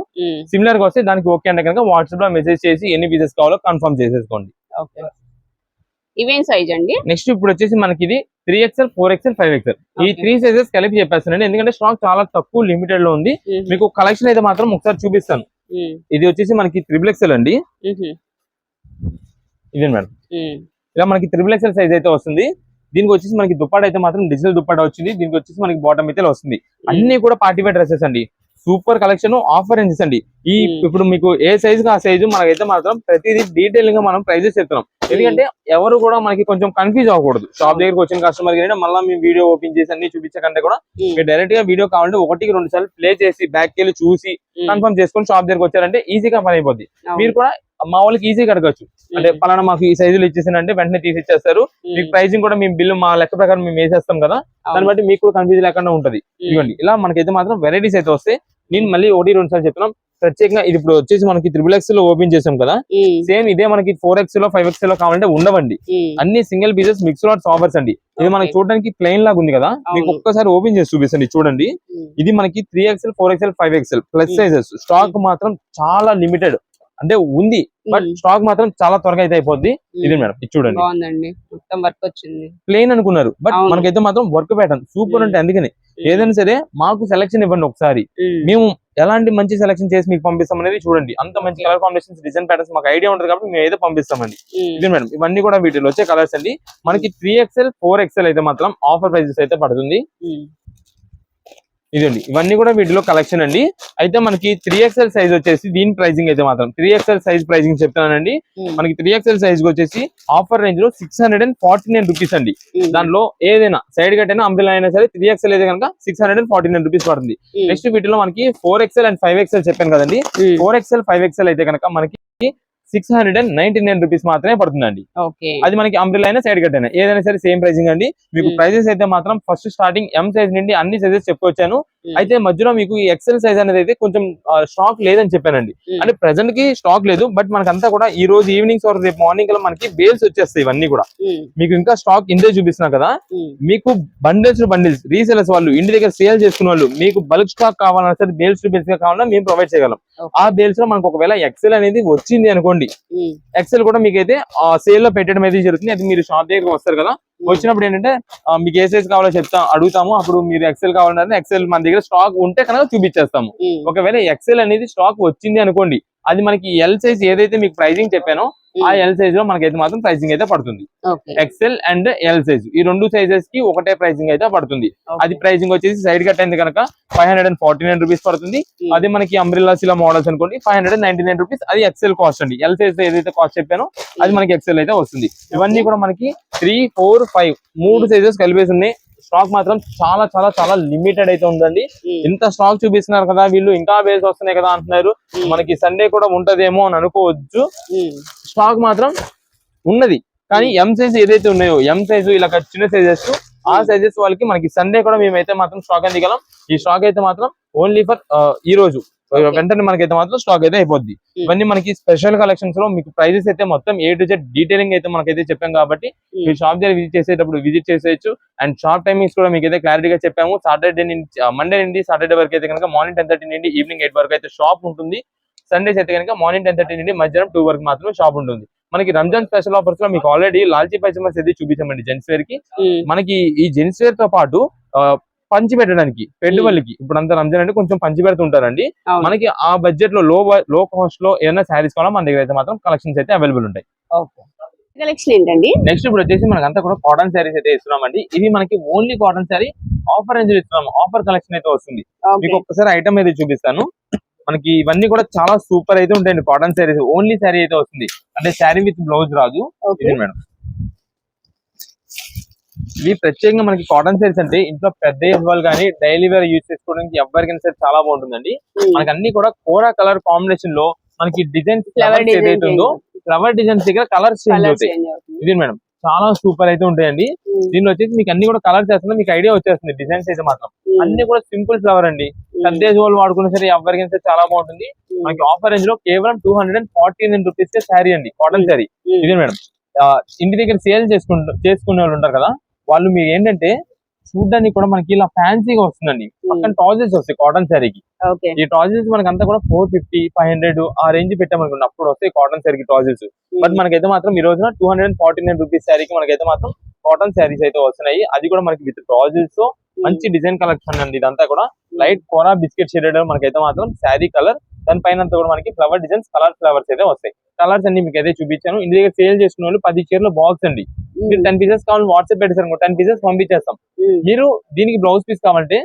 సిమిలర్ గా వస్తే దానికి ఓకే అంటే కనుక వాట్సాప్ లో మెసేజ్ చేసి ఎన్ని పీసెస్ కావాలో కన్ఫర్మ్ చేసేసుకోండి. ఇవేం సైజ్ అండి? నెక్స్ట్ ఇప్పుడు వచ్చేసి మనకి ఇది 3XL, 4XL, 5XL ఈ 3 సైజెస్ కలిపి చెప్పేస్తానండి, ఎందుకంటే స్టాక్ చాలా తక్కువ లిమిటెడ్ లో ఉంది. మీకు కలెక్షన్ అయితే మాత్రం ఒకసారి చూపిస్తాను. ఇది వచ్చేసి మనకి XXL అండి. ఇదే మేడం, ఇలా మనకి XXL సైజ్ అయితే వస్తుంది. దీనికి వచ్చేసి మనకి దుప్పట అయితే మాత్రం డిజిటల్ దుప్పట వచ్చింది. దీనికి వచ్చేసి మనకి బాటమ్ అయితే వస్తుంది. అన్ని కూడా పార్టీ వేర్ డ్రెస్సెస్ అండి. సూపర్ కలెక్షన్, ఆఫర్ రేంజెస్ అండి. ఈ ఇప్పుడు మీకు ఏ సైజు ఆ సైజు మనకైతే మాత్రం ప్రతిదీ డీటెయిలింగ్ గా మనం ప్రైజెస్ చెప్తున్నాం. ఎందుకంటే ఎవరు కూడా మనకి కొంచెం కన్ఫ్యూజ్ అవ్వకూడదు. షాప్ దగ్గరకు వచ్చిన కస్టమర్ కి మళ్ళీ మేము వీడియో ఓపెన్ చేసి అన్ని చూపించకంటే కూడా మీరు డైరెక్ట్ గా వీడియో కావాలంటే 1-2 సార్లు ప్లే చేసి బ్యాక్ వెళ్ళి చూసి కన్ఫర్మ్ చేసుకొని షాప్ దగ్గరకు వచ్చారంటే ఈజీగా పని అయిపోద్ది. మీరు కూడా మా వాళ్ళకి ఈజీగా అడగచ్చు, అంటే పలానా మాకు ఈ సైజులు ఇచ్చేసానంటే వెంటనే తీసి ఇచ్చేస్తారు. మీకు ప్రైసింగ్ కూడా మేము బిల్లు మా లెక్క ప్రకారం మేము వేసేస్తాం కదా, దాన్ని బట్టి మీకు కూడా కన్ఫ్యూజ్ లేకుండా ఉంటది. ఇవ్వండి, ఇలా మనకైతే మాత్రం వెరైటీస్ అయితే వస్తాయి. నేను మళ్ళీ 1-2 సార్లు చెప్తున్నాం. ప్రత్యేకంగా ఇది ఇప్పుడు వచ్చేసి మనకి XXL లో ఓపెన్ చేసాం కదా, సేమ్ ఇదే మనకి 4XL, 5XL లో కావాలంటే ఉండవండి. అన్ని single pieces mix LADS offers అండి. ఇది మనకి చూడడానికి ప్లెయిన్ లాగా ఉంది కదా, మీకు ఒక్కసారి ఓపెన్ చేసి చూపిస్తుంది చూడండి. ఇది మనకి 3XL, 4XL, 5XL plus sizes. Stock మాత్రం చాలా లిమిటెడ్ అంటే ఉంది, బట్ స్టాక్ మాత్రం చాలా త్వరగా అయితే అయిపోద్ది. ఇది మేడం, ఇది చూడండి, మొత్తం వర్క్ వచ్చింది. ప్లెయిన్ అనుకున్నారు, బట్ మనకైతే మాత్రం వర్క్ ప్యాటర్న్ సూపర్ అంటే. అందుకని ఏదైనా సరే మాకు సెలెక్షన్ ఇవ్వండి ఒకసారి, మేము ఎలాంటి మంచి సెలెక్షన్ చేసి మీకు పంపిస్తాం అనేది చూడండి. అంత మంచి కలర్ కాంబినేషన్స్, డిజైన్ ప్యాటర్న్స్ మాకు ఐడియా ఉంటుంది కాబట్టి మేము ఏదో పంపిస్తామండి. ఇది మేడం, ఇవన్నీ కూడా వీటిలో వచ్చే కలర్స్ అండి. మనకి 3XL, 4XL అయితే మాత్రం ఆఫర్ ప్రైజెస్ అయితే పడుతుంది. ఇదండి, ఇవన్నీ కూడా వీటిలో కలెక్షన్ అండి. అయితే మనకి 3XL సైజ్ వచ్చేసి దీని ప్రైసింగ్ అయితే మాత్రం 3XL సైజ్ ప్రైసింగ్ చెప్తానండి. మనకి 3XL సైజ్ వచ్చేసి ఆఫర్ రేంజ్ లో 649 రూపీస్ అండి. దాంట్లో ఏదైనా సైడ్ కట్ అయినా అంబ్రెల్లా అయినా సరే 3XL అయితే కనుక 649 రూపీస్ పడుతుంది. నెక్స్ట్ వీటిలో మనకి 4XL అండ్ 5XL చెప్పాను కదండి. 4XL, 5XL అయితే కనుక మనకి 699 రూపీస్ మాత్రమే పడుతుందండి. అది మనకి అంబ్రెల్లా అయినా సైడ్ కట్ అయినా ఏదైనా సరే సేమ్ ప్రైసింగ్ అండి. మీకు ప్రైజెస్ అయితే మాత్రం ఫస్ట్ స్టార్టింగ్ M సైజ్ నుండి అన్ని సైజెస్ చెప్పుకొచ్చాను. అయితే మధ్యలో మీకు ఈ XL సైజ్ అనేది అయితే కొంచెం స్టాక్ లేదని చెప్పానండి. అంటే ప్రెసెంట్ కి స్టాక్ లేదు, బట్ మనకంతా కూడా ఈ రోజు ఈవినింగ్ ఆర్ రేపు మార్నింగ్ కల్లా మనకి బేల్స్ వచ్చేస్తాయి. ఇవన్నీ కూడా మీకు ఇంకా స్టాక్ ఇందే చూపిస్తున్నా కదా. మీకు బండిల్స్ రీసేలర్స్ వాళ్ళు ఇంటి దగ్గర సేల్ చేసుకున్న వాళ్ళు మీకు బల్క్ స్టాక్ కావాలన్నా సరే బేల్స్ టు బేల్స్ గా కావాలన్నా మేము ప్రొవైడ్ చేయగలం. ఆ బేల్స్ లో మనకు ఒకవేళ XL అనేది వచ్చింది అనుకోండి, XL కూడా మీకైతే సేల్ లో పెట్టడం అయితే జరుగుతుంది. అది మీరు షాప్ దగ్గరకు వస్తారు కదా, వచ్చినప్పుడు ఏంటంటే మీకు ఏ సైజ్ కావాలో అడుగుతాము. అప్పుడు మీరు XL కావాలంటే XL మన దగ్గర స్టాక్ ఉంటే కనుక చూపించేస్తాము. ఒకవేళ XL అనేది స్టాక్ వచ్చింది అనుకోండి, అది మనకి L సైజ్ ఏదైతే మీకు ప్రైజింగ్ చెప్పానో ఆ L సైజ్ లో మనకైతే మాత్రం ప్రైసింగ్ అయితే పడుతుంది. XL అండ్ L సైజ్ ఈ రెండు సైజెస్ కి ఒకటే ప్రైసింగ్ అయితే పడుతుంది. అది ప్రైసింగ్ వచ్చేసి సైడ్ కట్ అయింది కనుక 549 రూపీస్ పడుతుంది. అదే మనకి అంబ్రెల్లాస్ ఇలా మోడల్స్ అనుకోండి 599 రూపీస్. అది XL కాస్ట్ అండి. L సైజ్ ఏదైతే కాస్ట్ చెప్పానో అది మనకి XL అయితే వస్తుంది. ఇవన్నీ కూడా మనకి 3, 4, 5 3 సైజెస్ కలిపేసి ఉన్నాయి. స్టాక్ మాత్రం చాలా చాలా చాలా లిమిటెడ్ అయితే ఉందండి. ఇంత స్టాక్ చూపిస్తున్నారు కదా, వీళ్ళు ఇంకా బేస్ వస్తున్నాయి కదా అంటున్నారు. మనకి సండే కూడా ఉంటదేమో అని అనుకోవచ్చు. స్టాక్ మాత్రం ఉన్నది, కానీ M సైజ్ ఏదైతే ఉన్నాయో M సైజు ఇలా చిన్న సైజెస్ ఆ సైజెస్ వాళ్ళకి మనకి సండే కూడా మేమైతే మాత్రం స్టాక్ అందిగలం. ఈ స్టాక్ అయితే మాత్రం ఓన్లీ ఫర్ ఈ రోజు వెంటనే మనకైతే మాత్రం స్టాక్ అయితే అయిపోద్ది. ఇవన్నీ మనకి స్పెషల్ కలెక్షన్స్ లో మీకు ప్రైజెస్ అయితే మొత్తం A to Z డీటెయిలింగ్ అయితే మనకైతే చెప్పాం కాబట్టి మీరు షాప్ దగ్గర విజిట్ చేసేటప్పుడు విజిట్ చేసేయచ్చు. అండ్ షాప్ టైమింగ్స్ కూడా మీకు అయితే క్లారిటీగా చెప్పాము. మండే నుండి సాటర్డే వరకు అయితే కనుక మార్నింగ్ 10:30 నుండి ఈవినింగ్ 8 వరకు అయితే షాప్ ఉంటుంది. సండేస్ అయితే కనుక మార్నింగ్ 10:30 నుండి మధ్యాహ్నం 2 వరకు మాత్రమే షాప్ ఉంటుంది. మనకి రంజాన్ స్పెషల్ ఆఫర్స్ లో మీకు ఆల్రెడీ లాల్చీ పైజామాస్ అయితే చూపించామండి జెంట్స్ వేర్ కి. మనకి ఈ జెంట్స్ వేర్ తో పాటు పంచి పెట్టడానికి పెట్టుబడికి ఇప్పుడు అంతా రంజాన్ అంటే కొంచెం పంచి పెడుతుంటారండి. మనకి ఆ బడ్జెట్ లో లో కాస్ట్ లో ఏదైనా శారీస్ కావాలా మన దగ్గర అయితే మాత్రం కలెక్షన్స్ అయితే అవైలబుల్ ఉంటాయి. కలెక్షన్ ఏంటండి? నెక్స్ట్ ఇప్పుడు వచ్చేసి మనకంతా కూడా కాటన్ శారీస్ అయితే ఇస్తున్నామండి. ఇది మనకి only cotton sari offer range లో ఇస్తున్నాము. ఆఫర్ కలెక్షన్ అయితే వస్తుంది. మీకు ఒక్కసారి ఐటమ్ అయితే చూపిస్తాను. మనకి ఇవన్నీ కూడా చాలా సూపర్ అయితే ఉంటాయండి. కాటన్ శారీస్ ఓన్లీ శారీ అయితే వస్తుంది, అంటే శారీ విత్ బ్లౌజ్ రాదు. ఇది మేడం, ఇవి ప్రత్యేకంగా మనకి కాటన్ శారీస్ అంటే ఇంట్లో పెద్ద ఏజ్ వాళ్ళు కానీ డైలీ వేర్ యూజ్ చేసుకోవడానికి ఎవరికైనా సరే చాలా బాగుంటుందండి. మనకి అన్ని కూడా కోరా కలర్ కాంబినేషన్ లో మనకి డిజైన్స్ ఏదైతే ఉందో ఫ్లవర్ డిజైన్స్ దగ్గర కలర్స్ చేంజ్ అవుతాయి. ఇది మేడం చాలా సూపర్ అయితే ఉంటాయండి. దీనిలో వచ్చేసి మీకు అన్ని కూడా కలర్ చేస్తుంది, మీకు ఐడియా వచ్చేస్తుంది. డిజైన్స్ అయితే మాత్రం అన్ని కూడా సింపుల్ ఫ్లవర్ అండి. పెద్ద ఏజ్ వాళ్ళు వాడుకున్నా సరే ఎవరికైనా సరే చాలా బాగుంటుంది. మనకి ఆఫర్ రేంజ్ లో కేవలం 249 రూపీస్ శారీ అండి, కాటన్ శారీ. ఇది మేడం ఇంటి దగ్గర సేల్ చేసుకునే వాళ్ళు ఉంటారు కదా, వాళ్ళు మీరు ఏంటంటే చూడడానికి కూడా మనకి ఇలా ఫ్యాన్సీగా వస్తుందండి. పక్కన టాజెస్ వస్తాయి కాటన్ శారీకి. ఈ టాజెస్ మనకి అంతా కూడా 450, 500 ఆ రేంజ్ పెట్టామనుకోండి, అప్పుడు వస్తాయి కాటన్ శారీకి టాజెస్. బట్ మనకైతే మాత్రం ఈ రోజున 249 రూపీస్ శారీకి మనకైతే మాత్రం కాటన్ శారీస్ అయితే వస్తున్నాయి. అది కూడా మనకి విత్ టాజెస్ తో మంచి డిజైన్ కలెక్షన్ అండి. ఇదంతా కూడా లైట్ కోరా బిస్కెట్ షేడెడ్ మనకైతే మాత్రం శారీ కలర్, దానిపైన కూడా మనకి ఫ్లవర్ డిజైన్స్ కలర్ ఫ్లవర్స్ అయితే వస్తాయి. కలర్స్ అన్ని మీకు అయితే చూపించాను. ఇంటి దగ్గర సేల్ చేసుకున్న వాళ్ళు 10 చీరలు బాక్స్ అండి. మీరు 10 పీసెస్ కావాలి వాట్సాప్ పెట్టేసారు, 10 పీసెస్ పంపించేస్తాం. మీరు దీనికి బ్లౌజ్ పీస్ కావాలంటే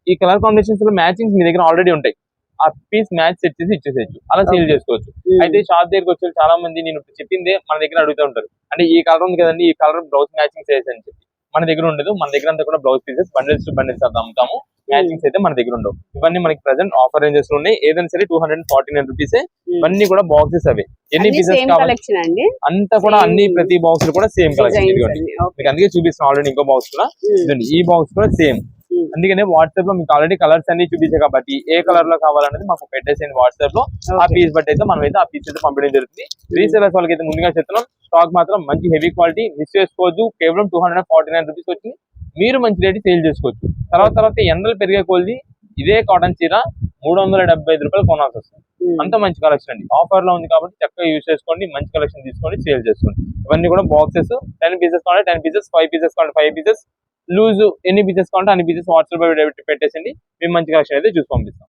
ఈ కలర్ కాంబినేషన్స్ లో మ్యాచింగ్స్ మీ దగ్గర ఆల్రెడీ ఉంటాయి, ఆ పీస్ మ్యాచ్ సెట్ చేసి ఇచ్చేసేయచ్చు, అలా సేల్ చేసుకోవచ్చు. అయితే షాప్ దగ్గరకు వచ్చి చాలా మంది నేను చెప్పిందే మన దగ్గర అడుగుతూ ఉంటారు, అంటే ఈ కలర్ ఉంది కదండి, ఈ కలర్ బ్లౌజ్ మ్యాచింగ్ చేసి అని చెప్పి. మన దగ్గర ఉండదు, మన దగ్గర అంతా కూడా blouse pieces bundles to bundles అట్లా అమ్ముతాము. మ్యాచింగ్స్ అయితే మన దగ్గర ఉండవు. ఇవన్నీ మనకి ప్రెసెంట్ ఆఫర్ రేంజెస్ లో ఉన్నాయి. ఏదైనా సరే 249 రూపీస్. ఇవన్నీ కూడా బాక్సెస్ అవే, ఎన్ని పీసెస్ కావాలి అంతా కూడా అన్ని ప్రతి బాక్స్ కూడా సేమ్ కలెక్షన్. మీకు అందుకే చూపిస్తాను ఆల్రెడీ ఇంకో బాక్స్ కూడా. ఈ బాక్స్ కూడా సేమ్. అందుకనే వాట్సాప్ లో మీకు ఆల్రెడీ కలర్స్ అన్ని చూపించాయి కాబట్టి ఏ కలర్ లో కావాలనేది మాకు పెట్టేసేయండి వాట్సాప్ లో. ఆ పీస్ బట్టి అయితే మనం అయితే ఆ పీస్ అయితే పంపించడం జరుగుతుంది. రీసేలర్స్ వాళ్ళకి అయితే ముందుగా చెప్తున్నాం, స్టాక్ మాత్రం మంచి హెవీ క్వాలిటీ, మిస్ చేసుకోవద్దు. కేవలం 249 రూపీస్ వచ్చింది, మీరు మంచి రేట్ సేల్ చేసుకోవచ్చు. తర్వాత ఎండలు పెరిగే కొద్ది ఇదే కాటన్ చీర 375 రూపాయలు కొనాల్సి వస్తుంది. అంత మంచి కలెక్షన్ అండి. ఆఫర్ లో ఉంది కాబట్టి చక్కగా యూజ్ చేసుకోండి, మంచి కలెక్షన్ తీసుకోండి, సేల్ చేసుకోండి. ఇవన్నీ కూడా బాక్సెస్ 10 పీసెస్ కావాలి 10 పీసెస్, 5 పీసెస్ కావాలి 5 పీసెస్, లూజ్ ఎన్ని పీసెస్ కావాలంటే అన్ని పీసెస్ వాట్సాప్ పెట్టేసండి. మేము మంచి కలెక్షన్ అయితే చూసి పంపిస్తాం.